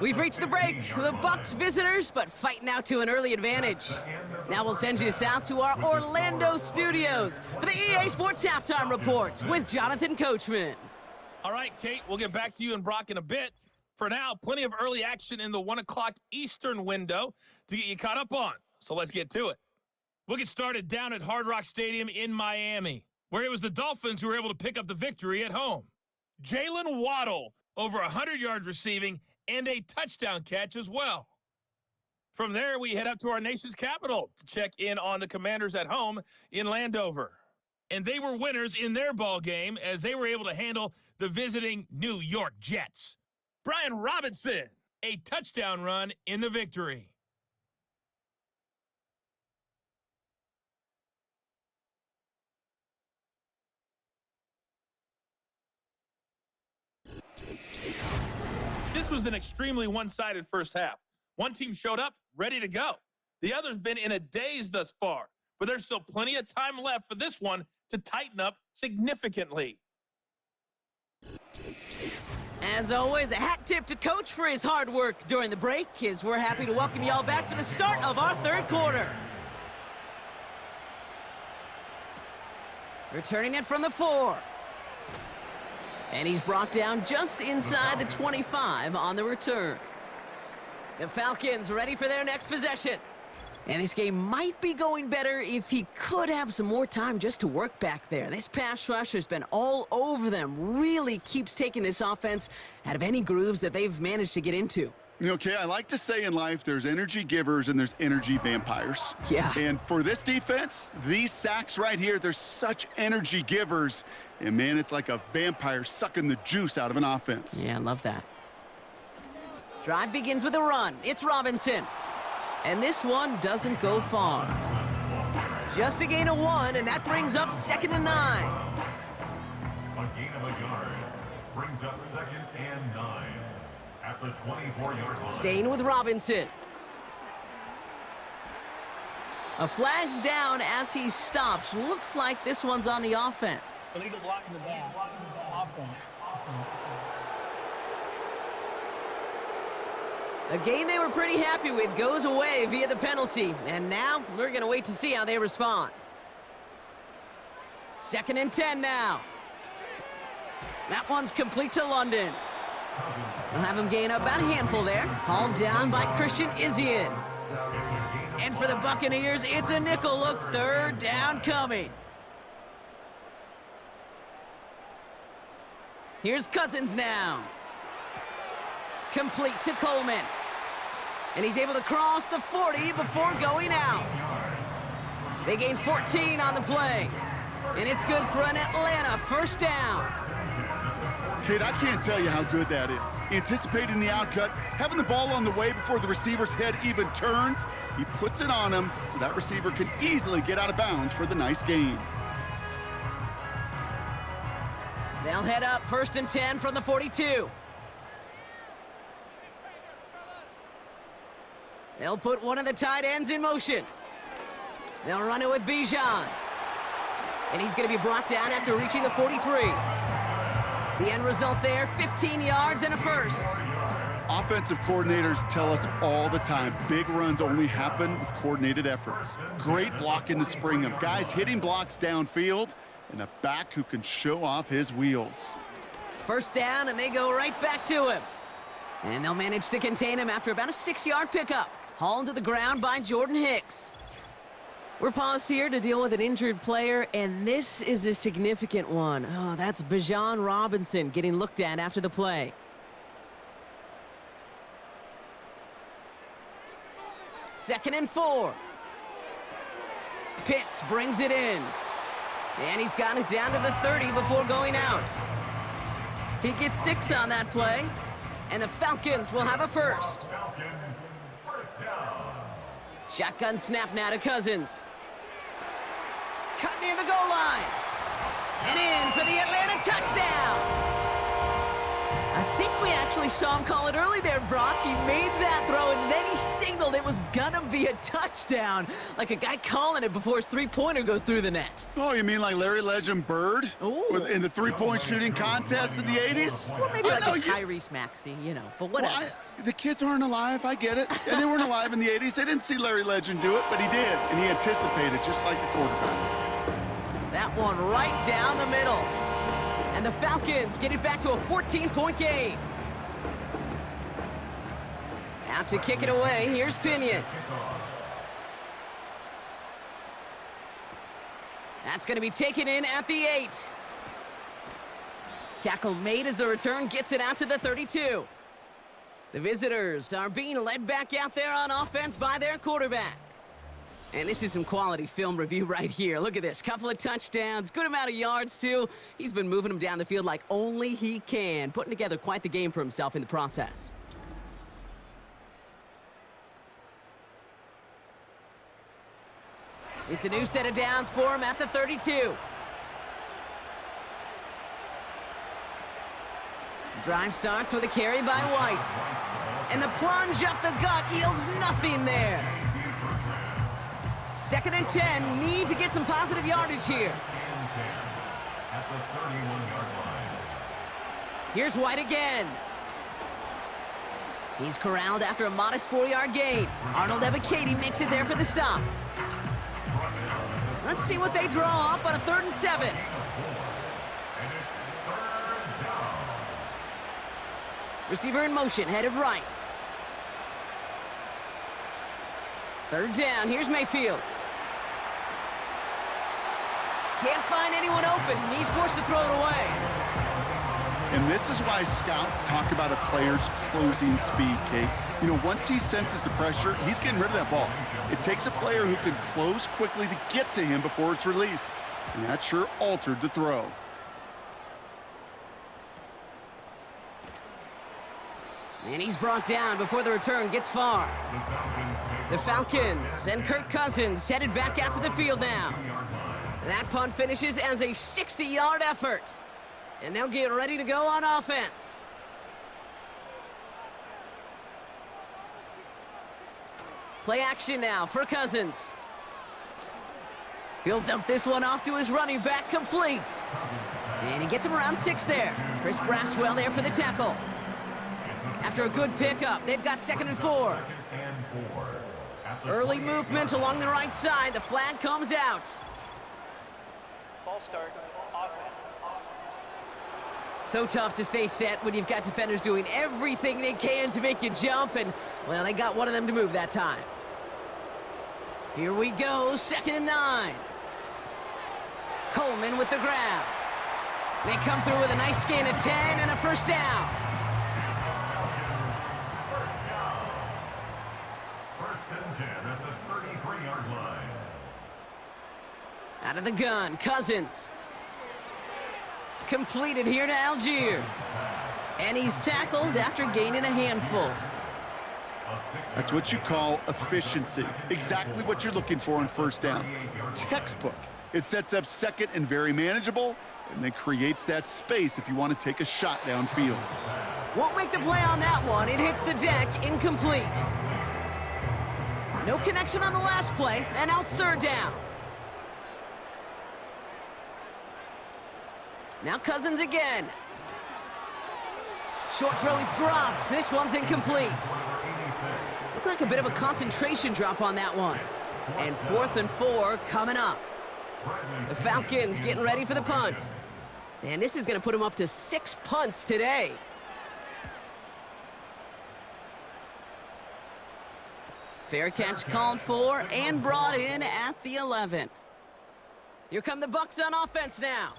We've reached the break. The Bucs visitors, but fighting out to an early advantage. Now we'll send you south to our Orlando studios for the EA Sports Halftime Reports with Jonathan Coachman. All right, Kate, we'll get back to you and Brock in a bit. For now, plenty of early action in the 1 o'clock Eastern window to get you caught up on. So let's get to it. We'll get started down at Hard Rock Stadium in Miami, where it was the Dolphins who were able to pick up the victory at home. Jalen Waddle, over 100 yards receiving, and a touchdown catch as well. From there, we head up to our nation's capital to check in on the Commanders at home in Landover. And they were winners in their ball game as they were able to handle the visiting New York Jets. Brian Robinson, a touchdown run in the victory. This was an extremely one-sided first half. One team showed up, ready to go. The other's been in a daze thus far, but there's still plenty of time left for this one to tighten up significantly. As always, a hat tip to Coach for his hard work during the break, as we're happy to welcome y'all back for the start of our 3rd quarter. Returning it from the 4. And he's brought down just inside the 25 on the return. The Falcons ready for their next possession. And this game might be going better if he could have some more time just to work back there. This pass rush has been all over them. Really keeps taking this offense out of any grooves that they've managed to get into. Okay, I like to say in life there's energy givers and there's energy vampires. Yeah. And for this defense, these sacks right here, they're such energy givers. And man, it's like a vampire sucking the juice out of an offense. Yeah, I love that. Drive begins with a run. It's Robinson. And this one doesn't go far. Just a gain of 1, and that brings up 2nd and 9. A gain of a yard brings up 2nd and 9 at the 24-yard line. Staying with Robinson. A flag's down as he stops. Looks like this one's on the offense. Illegal block in the back. Offense. A game they were pretty happy with goes away via the penalty. And now we're going to wait to see how they respond. 2nd and 10 now. That one's complete to London. We'll have him gain about a handful there. Hauled down by Christian Izien. And for the Buccaneers, it's a nickel look. 3rd down coming. Here's Cousins now. Complete to Coleman. And he's able to cross the 40 before going out. They gain 14 on the play. And it's good for an Atlanta 1st down. Kid, I can't tell you how good that is. Anticipating the outcut, having the ball on the way before the receiver's head even turns, he puts it on him so that receiver can easily get out of bounds for the nice gain. They'll head up 1st and 10 from the 42. They'll put one of the tight ends in motion. They'll run it with Bijan. And he's going to be brought down after reaching the 43. The end result there, 15 yards and a 1st. Offensive coordinators tell us all the time, big runs only happen with coordinated efforts. Great blocking to spring them. Guys hitting blocks downfield, and a back who can show off his wheels. 1st down, and they go right back to him. And they'll manage to contain him after about a 6-yard pickup. Hauled to the ground by Jordan Hicks. We're paused here to deal with an injured player, and this is a significant one. Oh, that's Bijan Robinson getting looked at after the play. Second and 4. Pitts brings it in. And he's got it down to the 30 before going out. He gets 6 on that play, and the Falcons will have a 1st. Falcons, 1st down. Shotgun snap now to Cousins. Cut near the goal line. And in for the Atlanta touchdown. I think we actually saw him call it early there, Brock. He made that throw, and then he signaled it was gonna be a touchdown. Like a guy calling it before his three-pointer goes through the net. Oh, you mean like Larry Legend Bird? In the three-point shooting contest in the 80s? Or maybe like a Tyrese Maxey, you know, but whatever. Well, the kids aren't alive, I get it. And they weren't alive in the 80s. They didn't see Larry Legend do it, but he did. And he anticipated, just like the quarterback. That one right down the middle. And the Falcons get it back to a 14-point game. Out to kick it away, here's Pinion. That's going to be taken in at the 8. Tackle made as the return gets it out to the 32. The visitors are being led back out there on offense by their quarterback. And this is some quality film review right here. Look at this. Couple of touchdowns, good amount of yards, too. He's been moving them down the field like only he can, putting together quite the game for himself in the process. It's a new set of downs for him at the 32. Drive starts with a carry by White. And the plunge up the gut yields nothing there. 2nd and 10, need to get some positive yardage here. At the 31-yard line. Here's White again. He's corralled after a modest 4-yard gain. Arnold Ebiketie makes it there for the stop. Let's see what they draw up on a 3rd and 7. And it's 3rd down. Receiver in motion, headed right. 3rd down, here's Mayfield. Can't find anyone open. He's forced to throw it away. And this is why scouts talk about a player's closing speed, Kate. You know, once he senses the pressure, he's getting rid of that ball. It takes a player who can close quickly to get to him before it's released. And that sure altered the throw. And he's brought down before the return gets far. The Falcons and Kirk Cousins headed back out to the field now. That punt finishes as a 60-yard effort. And they'll get ready to go on offense. Play action now for Cousins. He'll dump this one off to his running back, complete. And he gets him around 6 there. Chris Braswell there for the tackle. After a good pickup, they've got 2nd and 4. Early movement along the right side. The flag comes out. Ball start. Offense. So tough to stay set when you've got defenders doing everything they can to make you jump, and, well, they got one of them to move that time. Here we go, 2nd and 9. Coleman with the grab. They come through with a nice gain of 10 and a first down. First and 10 at the 33-yard line. Out of the gun, Cousins. Completed here to Algier. And he's tackled after gaining a handful. That's what you call efficiency. Exactly what you're looking for on first down. Textbook. It sets up second and very manageable, and then creates that space if you want to take a shot downfield. Won't make the play on that one. It hits the deck, incomplete. No connection on the last play, and now it's 3rd down. Now Cousins again. Short throw is dropped. This one's incomplete. Looked like a bit of a concentration drop on that one. And 4th and 4 coming up. The Falcons getting ready for the punt. And this is going to put them up to 6 punts today. Fair catch called for and brought in at the 11. Here come the Bucs on offense now.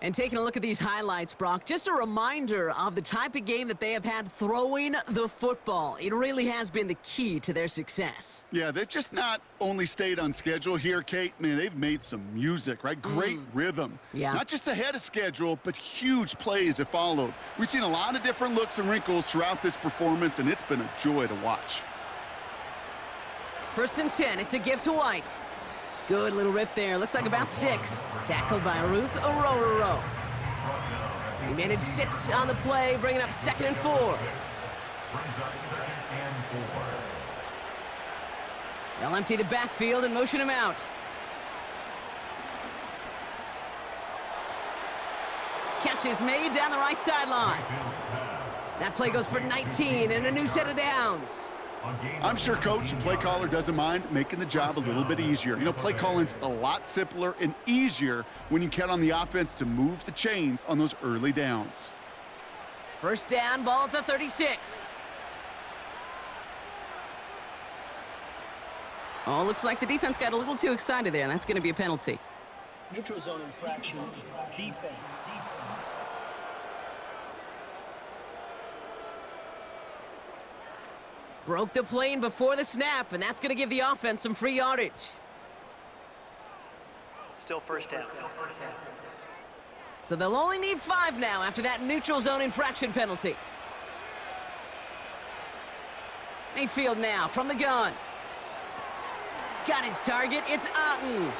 And taking a look at these highlights, Brock, just a reminder of the type of game that they have had throwing the football. It really has been the key to their success. Yeah, they've just not only stayed on schedule here, Kate. Man, they've made some music, right? Great rhythm. Yeah. Not just ahead of schedule, but huge plays have followed. We've seen a lot of different looks and wrinkles throughout this performance, and it's been a joy to watch. 1st and 10, it's a give to White. Good little rip there. Looks like about 6. Tackled by Ruth Orororo. He managed 6 on the play, bringing up 2nd and 4. They'll empty the backfield and motion him out. Catch is made down the right sideline. That play goes for 19 and a new set of downs. I'm sure coach and play caller doesn't mind making the job a little bit easier. You know, play calling's a lot simpler and easier when you count on the offense to move the chains on those early downs. 1st down, ball at the 36. Oh, looks like the defense got a little too excited there, and that's going to be a penalty. Neutral zone infraction. Defense. Broke the plane before the snap, and that's going to give the offense some free yardage. Still first down. So they'll only need 5 now after that neutral zone infraction penalty. Mayfield now from the gun. Got his target. It's Otten.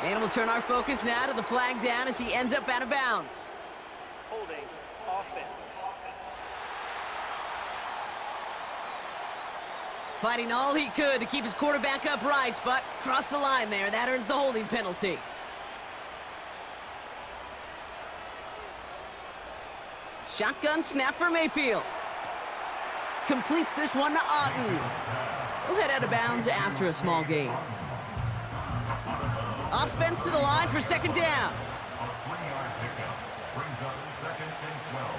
And we'll turn our focus now to the flag down as he ends up out of bounds. Holding. Offense. Fighting all he could to keep his quarterback upright, but crossed the line there. That earns the holding penalty. Shotgun snap for Mayfield. Completes this one to Otten. He'll head out of bounds after a small gain. Offense to the line for 2nd down. A 3-yard pickup brings up 2nd and 12.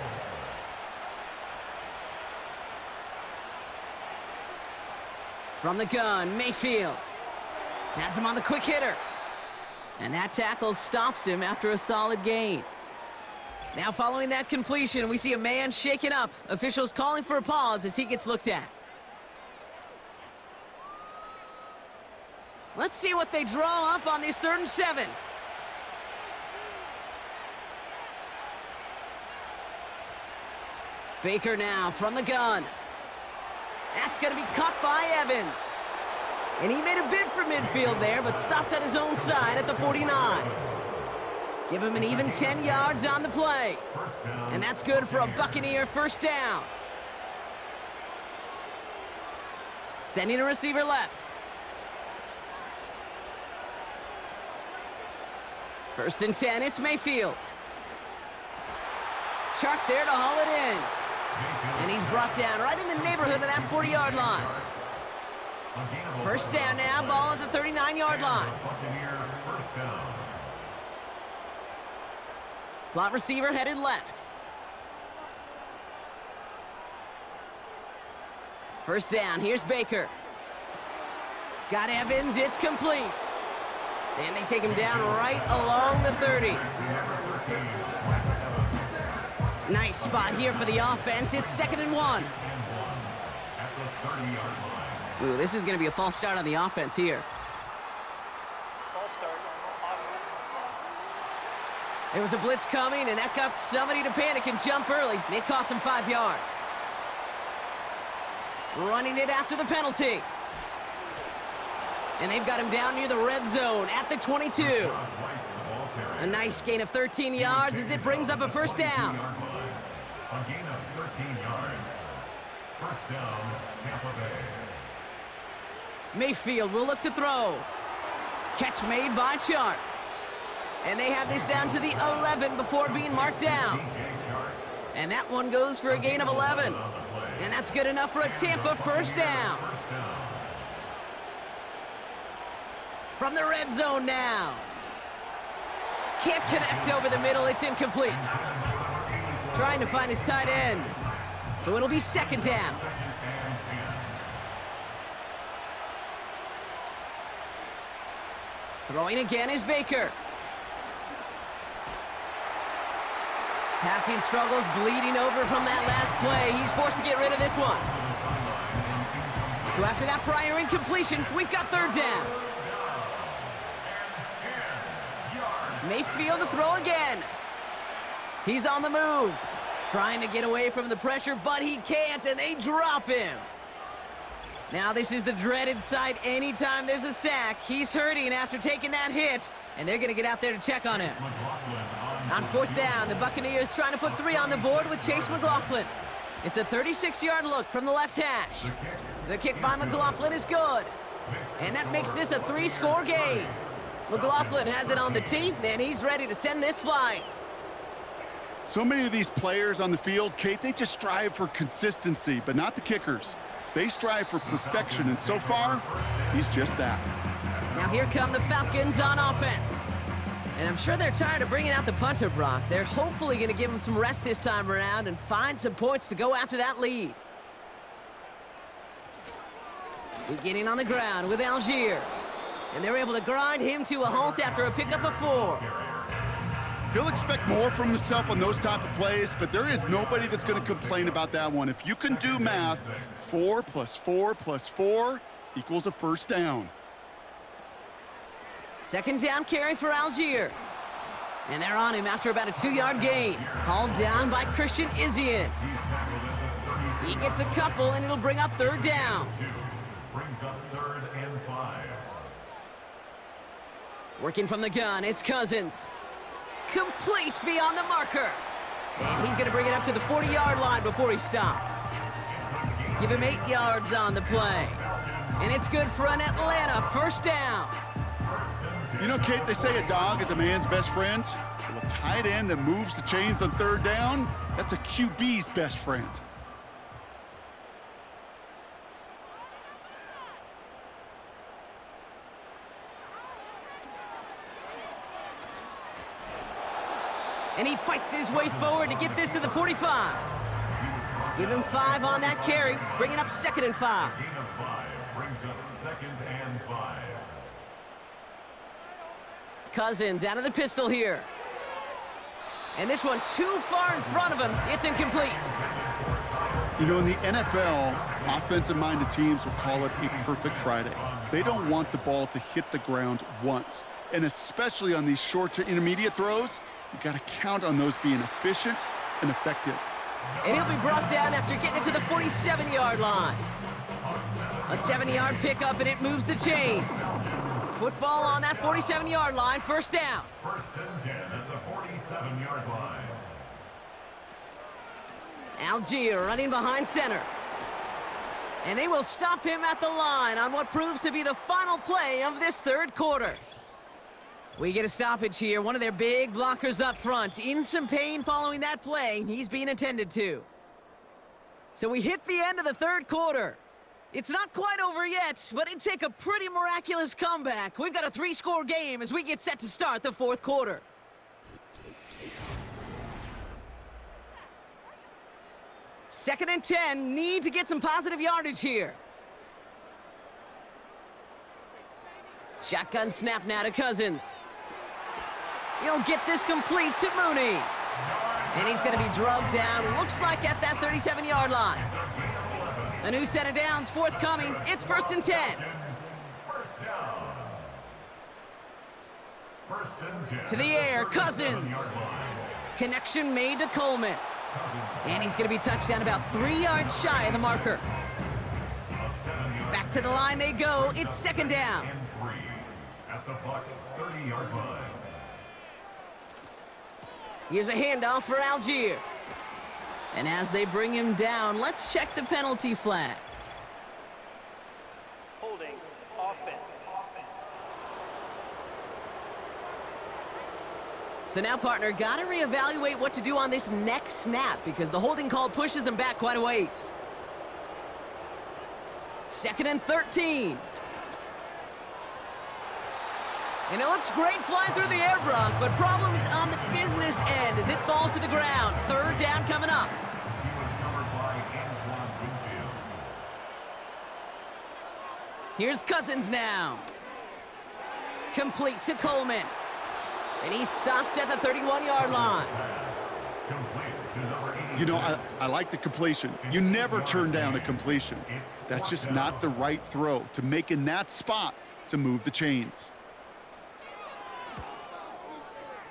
From the gun, Mayfield. Has him on the quick hitter. And that tackle stops him after a solid gain. Now following that completion, we see a man shaken up. Officials calling for a pause as he gets looked at. Let's see what they draw up on this 3rd and 7. Baker now from the gun. That's going to be caught by Evans. And he made a bid for midfield there, but stopped on his own side at the 49. Give him an even 10 yards on the play. And that's good for a Buccaneer first down. Sending a receiver left. First and 10, it's Mayfield. Chark there to haul it in. And he's brought down right in the neighborhood of that 40-yard line. First down now, ball at the 39-yard line. Slot receiver headed left. First down, here's Baker. Got Evans, it's complete. And they take him down right along the 30. Nice spot here for the offense. It's 2nd and 1. Ooh, this is going to be a false start on the offense here. There was a blitz coming, and that got somebody to panic and jump early. It cost him 5 yards. Running it after the penalty. And they've got him down near the red zone at the 22. A nice gain of 13 yards as it brings up a first down. A gain of 13 yards. First down, Tampa Bay. Mayfield will look to throw. Catch made by Chark. And they have this down to the 11 before being marked down. And that one goes for a gain of 11. And that's good enough for a Tampa first down. From the red zone now. Can't connect over the middle, it's incomplete. Trying to find his tight end. So it'll be 2nd down. Throwing again is Baker. Passing struggles, bleeding over from that last play. He's forced to get rid of this one. So after that prior incompletion, we've got 3rd down. Mayfield to throw again. He's on the move. Trying to get away from the pressure, but he can't, and they drop him. Now this is the dreaded sight anytime there's a sack. He's hurting after taking that hit, and they're going to get out there to check on him. On 4th down, the Buccaneers trying to put 3 on the board with Chase McLaughlin. It's a 36-yard look from the left hash. The kick by McLaughlin is good. And that makes this a 3-score game. McLaughlin has it on the tee, and he's ready to send this flying. So many of these players on the field, Kate, they just strive for consistency, but not the kickers. They strive for perfection, and so far, he's just that. Now here come the Falcons on offense. And I'm sure they're tired of bringing out the punter, Brock. They're hopefully going to give him some rest this time around and find some points to go after that lead. Beginning on the ground with Algier. And they're able to grind him to a halt after a pickup of 4. He'll expect more from himself on those type of plays, but there is nobody that's going to complain about that one. If you can do math, 4 plus 4 plus 4 equals a first down. 2nd down carry for Algier. And they're on him after about a 2-yard gain. Hauled down by Christian Izien. He gets a couple, and it'll bring up 3rd down. Brings up 3rd and 5. Working from the gun, it's Cousins. Complete beyond the marker. And he's going to bring it up to the 40-yard line before he stopped. Give him 8 yards on the play. And it's good for an Atlanta first down. You know, Kate, they say a dog is a man's best friend. Well, a tight end that moves the chains on 3rd down, that's a QB's best friend. And he fights his way forward to get this to the 45. Give him 5 on that carry, bringing up 2nd and 5. Gain of 5 brings up 2nd and 5. Cousins out of the pistol here. And this one too far in front of him. It's incomplete. You know, in the NFL, offensive-minded teams will call it a perfect Friday. They don't want the ball to hit the ground once. And especially on these short to intermediate throws, you got to count on those being efficient and effective. And he'll be brought down after getting it to the 47-yard line. A 7-yard pickup, and it moves the chains. Football on that 47-yard line, first down. First and 10 at the 47-yard line. Algier running behind center. And they will stop him at the line on what proves to be the final play of this third quarter. We get a stoppage here. One of their big blockers up front. In some pain following that play. He's being attended to. So we hit the end of the third quarter. It's not quite over yet, but it'd take a pretty miraculous comeback. We've got a 3-score game as we get set to start the fourth quarter. Second and 10, need to get some positive yardage here. Shotgun snap now to Cousins. He'll get this complete to Mooney. And he's going to be drugged down, looks like at that 37-yard line. A new set of downs forthcoming. It's first and 10. To the air, Cousins. Connection made to Coleman. And he's going to be touched down about 3 yards shy of the marker. Back to the line they go. It's second down. At the Bucs 30-yard line. Here's a handoff for Algier. And as they bring him down, let's check the penalty flag. Holding. Offense. So now, partner, got to reevaluate what to do on this next snap because the holding call pushes him back quite a ways. Second and 13. And it looks great flying through the air, Brock, but problems on the business end as it falls to the ground. Third down coming up. He was covered by Antoine Winfield. Here's Cousins now. Complete to Coleman. And he's stopped at the 31-yard line. Complete to number 86. You know, I like the completion. You never turn down a completion. That's just not the right throw to make in that spot to move the chains.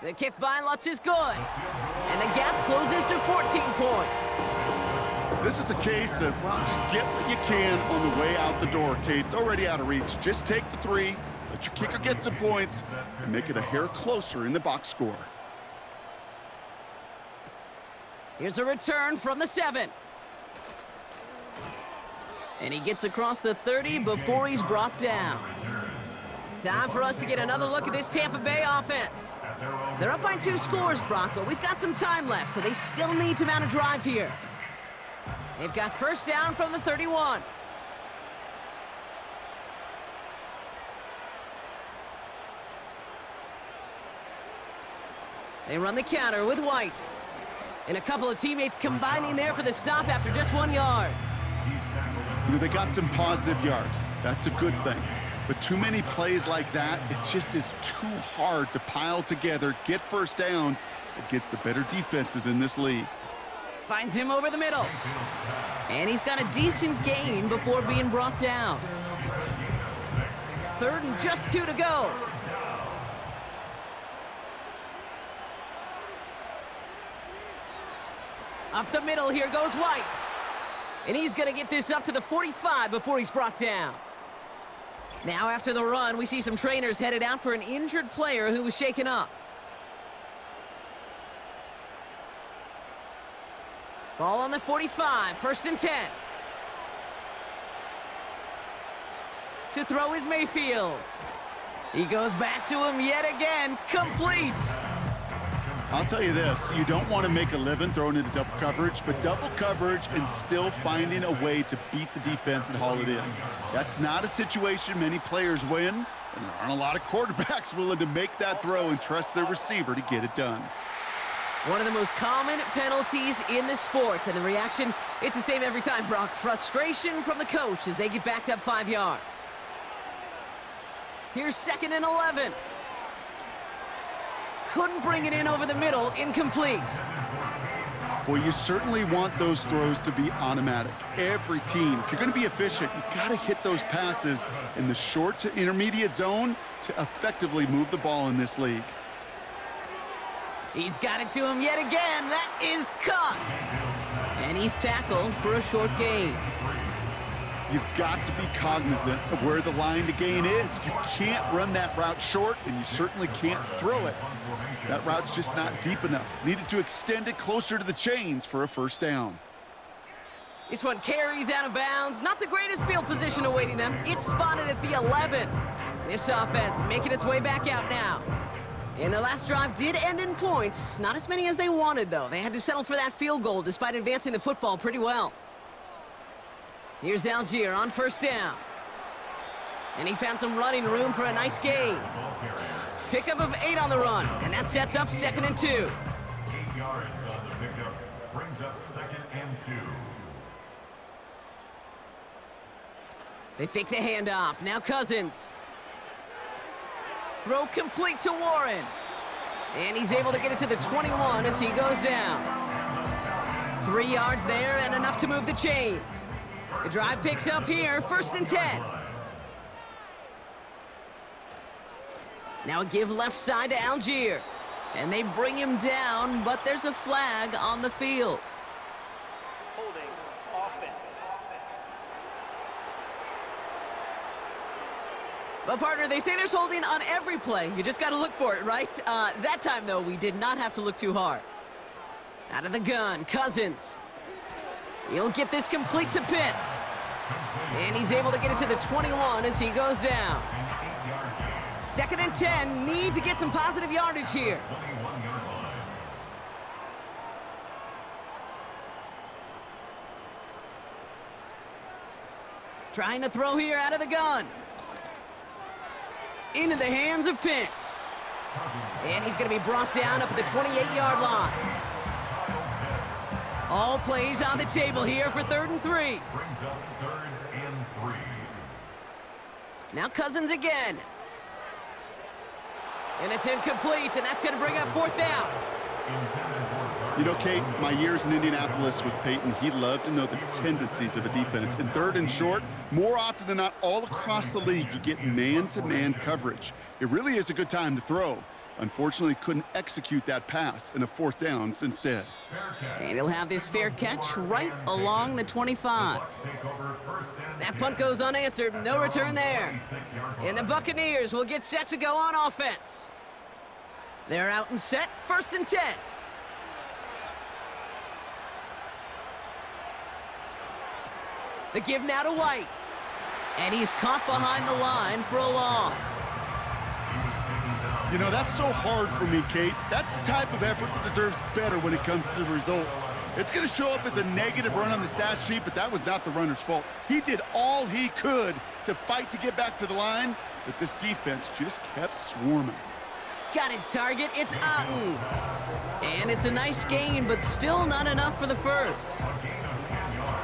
The kick by Lutz is good. And the gap closes to 14 points. This is a case of, well, just get what you can on the way out the door, Kate. It's already out of reach. Just take the 3, let your kicker get some points, and make it a hair closer in the box score. Here's a return from the 7. And he gets across the 30 before he's brought down. Time for us to get another look at this Tampa Bay offense. They're up by 2 scores, Brock, but we've got some time left, so they still need to mount a drive here. They've got first down from the 31. They run the counter with White. And a couple of teammates combining there for the stop after just 1 yard. You know, they got some positive yards. That's a good thing. But too many plays like that, it just is too hard to pile together, get first downs against the better defenses in this league. Finds him over the middle. And he's got a decent gain before being brought down. Third and just 2 to go. Up the middle, here goes White. And he's going to get this up to the 45 before he's brought down. Now after the run, we see some trainers headed out for an injured player who was shaken up. Ball on the 45, first and 10. To throw is Mayfield. He goes back to him yet again, complete. I'll tell you this, you don't want to make a living throwing into double coverage, but double coverage and still finding a way to beat the defense and haul it in. That's not a situation many players win, and there aren't a lot of quarterbacks willing to make that throw and trust their receiver to get it done. One of the most common penalties in the sport, and the reaction, it's the same every time, Brock. Frustration from the coach as they get backed up 5 yards. Here's second and 11. Couldn't bring it in over the middle, incomplete. Well, you certainly want those throws to be automatic. Every team, if you're going to be efficient, you got to hit those passes in the short to intermediate zone to effectively move the ball in this league. He's got it to him yet again. That is caught. And he's tackled for a short gain. You've got to be cognizant of where the line to gain is. You can't run that route short, and you certainly can't throw it. That route's just not deep enough. Needed to extend it closer to the chains for a first down. This one carries out of bounds. Not the greatest field position awaiting them. It's spotted at the 11. This offense making its way back out now. And their last drive did end in points. Not as many as they wanted, though. They had to settle for that field goal despite advancing the football pretty well. Here's Algier on first down. And he found some running room for a nice gain. Pickup of 8 on the run, and that sets up 2nd and 2. 8 yards on the pickup brings up 2nd and 2. They fake the handoff. Now Cousins. Throw complete to Warren. And he's able to get it to the 21 as he goes down. 3 yards there and enough to move the chains. The drive picks up here, 1st and 10. Now a give left side to Algier. And they bring him down, but there's a flag on the field. Holding offense. But partner, they say there's holding on every play. You just got to look for it, right? That time, though, we did not have to look too hard. Out of the gun, Cousins. He'll get this complete to Pitts. And he's able to get it to the 21 as he goes down. 2nd and 10, need to get some positive yardage here. 21-yard line. Trying to throw here out of the gun. Into the hands of Pitts. And he's going to be brought down up at the 28-yard line. All plays on the table here for 3rd and 3. Brings up 3rd and 3. Now Cousins again. And it's incomplete, and that's going to bring up 4th down. You know, Kate, my years in Indianapolis with Peyton, he loved to know the tendencies of a defense. In 3rd and short, more often than not, all across the league, you get man-to-man coverage. It really is a good time to throw. Unfortunately, couldn't execute that pass in a 4th downs instead. And he'll have this fair catch right along the 25. That punt goes unanswered. No return there. And the Buccaneers will get set to go on offense. They're out and set. 1st and 10. The give now to White. And he's caught behind the line for a loss. You know, that's so hard for me, Kate. That's the type of effort that deserves better when it comes to the results. It's going to show up as a negative run on the stat sheet, but that was not the runner's fault. He did all he could to fight to get back to the line, but this defense just kept swarming. Got his target. It's Otten. And it's a nice gain, but still not enough for the first.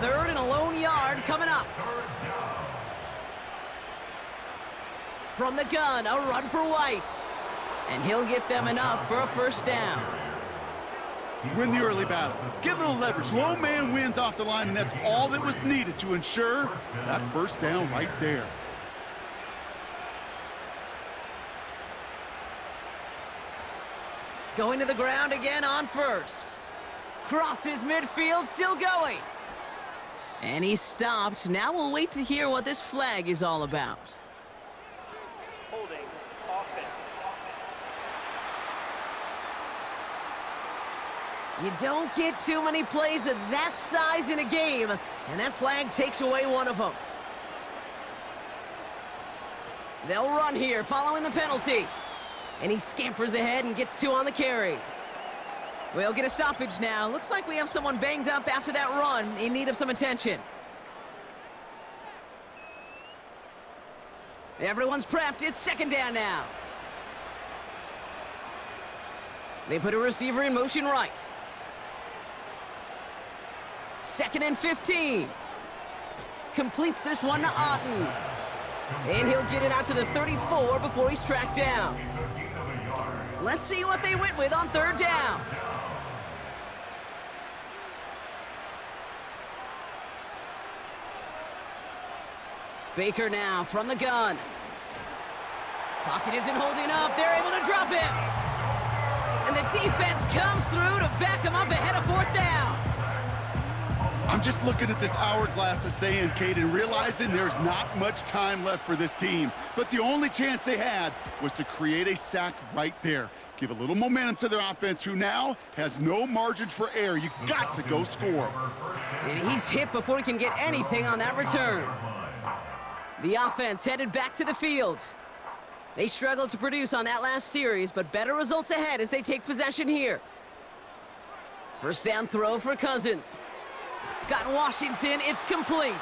3rd and a lone yard coming up. From the gun, a run for White. And he'll get them enough for a 1st down. Win the early battle. Get a little leverage. Low man wins off the line, and that's all that was needed to ensure that 1st down right there. Going to the ground again on 1st. Crosses midfield, still going. And he's stopped. Now we'll wait to hear what this flag is all about. Holding offense. You don't get too many plays of that size in a game, and that flag takes away one of them. They'll run here following the penalty. And he scampers ahead and gets 2 on the carry. We'll get a stoppage now. Looks like we have someone banged up after that run in need of some attention. Everyone's prepped. It's 2nd down now. They put a receiver in motion right. 2nd and 15. Completes this one to Otten. And he'll get it out to the 34 before he's tracked down. Let's see what they went with on 3rd down. Baker now from the gun. Pocket isn't holding up. They're able to drop him. And the defense comes through to back him up ahead of 4th down. I'm just looking at this hourglass of saying, Kate, and realizing there's not much time left for this team. But the only chance they had was to create a sack right there. Give a little momentum to their offense, who now has no margin for error. You got to go score. And he's hit before he can get anything on that return. The offense headed back to the field. They struggled to produce on that last series, but better results ahead as they take possession here. First down throw for Cousins. Got Washington, it's complete.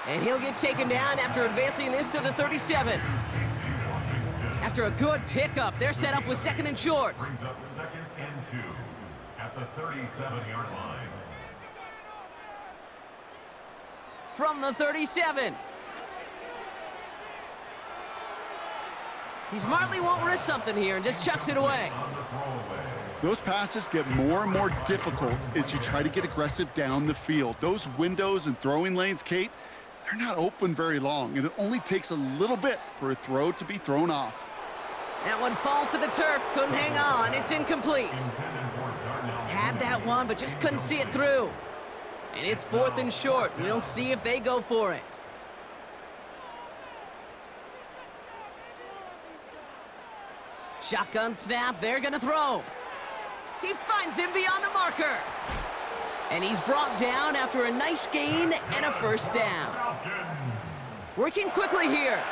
And he'll get taken down after advancing this to the 37. After a good pickup, they're set up with second and short. Brings up 2nd and 2 at the 37-yard line. From the 37. He smartly won't risk something here and just chucks it away. Those passes get more and more difficult as you try to get aggressive down the field. Those windows and throwing lanes, Kate, they're not open very long, and it only takes a little bit for a throw to be thrown off. That one falls to the turf, couldn't hang on, it's incomplete. Had that one, but just couldn't see it through. And it's 4th and short. We'll see if they go for it. Shotgun snap, they're gonna throw. He finds him beyond the marker. And he's brought down after a nice gain and a first down. Working quickly here.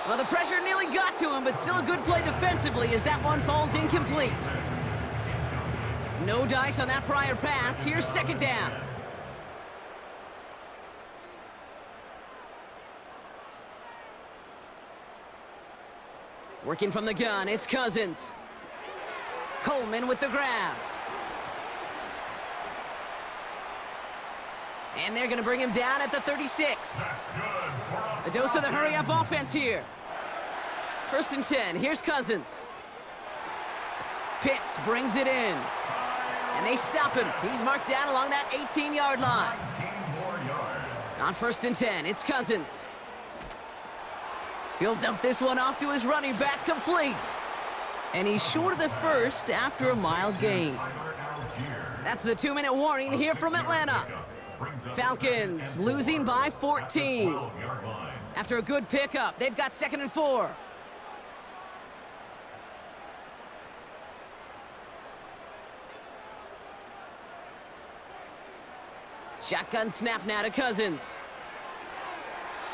Well, the pressure nearly got to him, but still a good play defensively as that one falls incomplete. No dice on that prior pass. Here's second down. Working from the gun, it's Cousins. Coleman with the grab. And they're going to bring him down at the 36. A dose of the hurry-up offense here. 1st and 10, here's Cousins. Pitts brings it in. And they stop him. He's marked down along that 18-yard line. On 1st and 10, it's Cousins. He'll dump this one off to his running back, complete. And he's short of the first after a mild gain. That's the 2-minute warning here from Atlanta. Falcons losing by 14. After a good pickup, they've got 2nd and 4. Shotgun snap now to Cousins.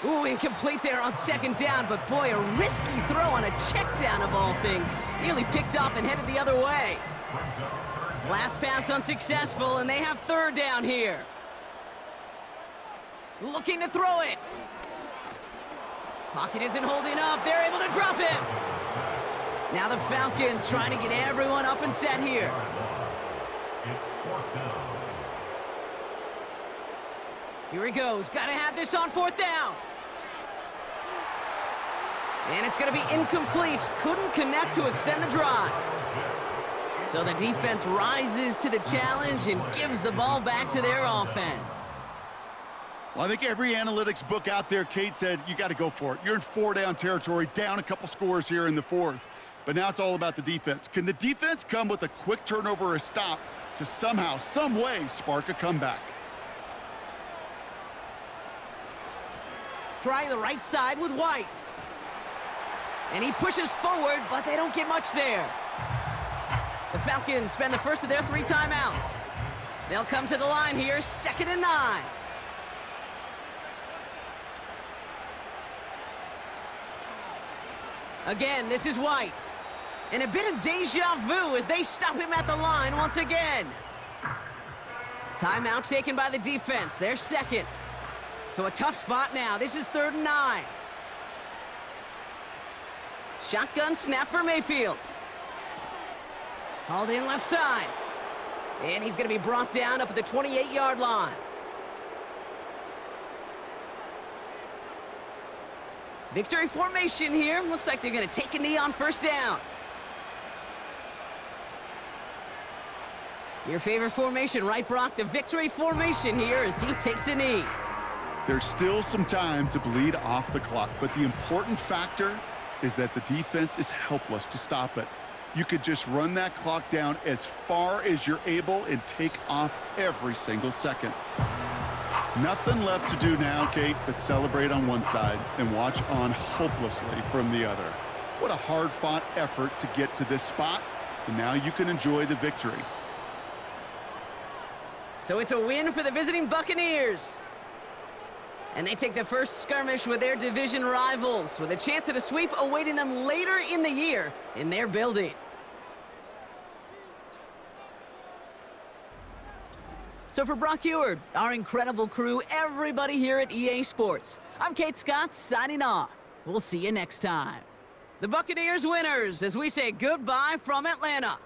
Ooh, incomplete there on 2nd down, but boy, a risky throw on a check down of all things. Nearly picked off and headed the other way. Last pass unsuccessful, and they have 3rd down here. Looking to throw it. Pocket isn't holding up. They're able to drop him. Now the Falcons trying to get everyone up and set here. Here he goes. Got to have this on 4th down. And it's going to be incomplete. Couldn't connect to extend the drive. So the defense rises to the challenge and gives the ball back to their offense. Well, I think every analytics book out there, Kate, said you got to go for it. You're in 4-down territory, down a couple scores here in the 4th. But now it's all about the defense. Can the defense come with a quick turnover or a stop to somehow, some way, spark a comeback? Try the right side with White. And he pushes forward, but they don't get much there. The Falcons spend the first of their 3 timeouts. They'll come to the line here, 2nd and 9. Again, this is White. And a bit of deja vu as they stop him at the line once again. Timeout taken by the defense. They're 2nd. So a tough spot now. This is 3rd and 9. Shotgun snap for Mayfield. Hauled in left side. And he's going to be brought down up at the 28-yard line. Victory formation here. Looks like they're going to take a knee on 1st down. Your favorite formation, right, Brock? The victory formation here as he takes a knee. There's still some time to bleed off the clock, but the important factor is that the defense is helpless to stop it. you could just run that clock down as far as you're able and take off every single second. Nothing left to do now, Kate, but celebrate on one side and watch on hopelessly from the other. What a hard-fought effort to get to this spot, and now you can enjoy the victory. So it's a win for the visiting Buccaneers. And they take the first skirmish with their division rivals, with a chance at a sweep awaiting them later in the year in their building. So for Brock Eward, our incredible crew, everybody here at EA Sports, I'm Kate Scott signing off. We'll see you next time. The Buccaneers winners as we say goodbye from Atlanta.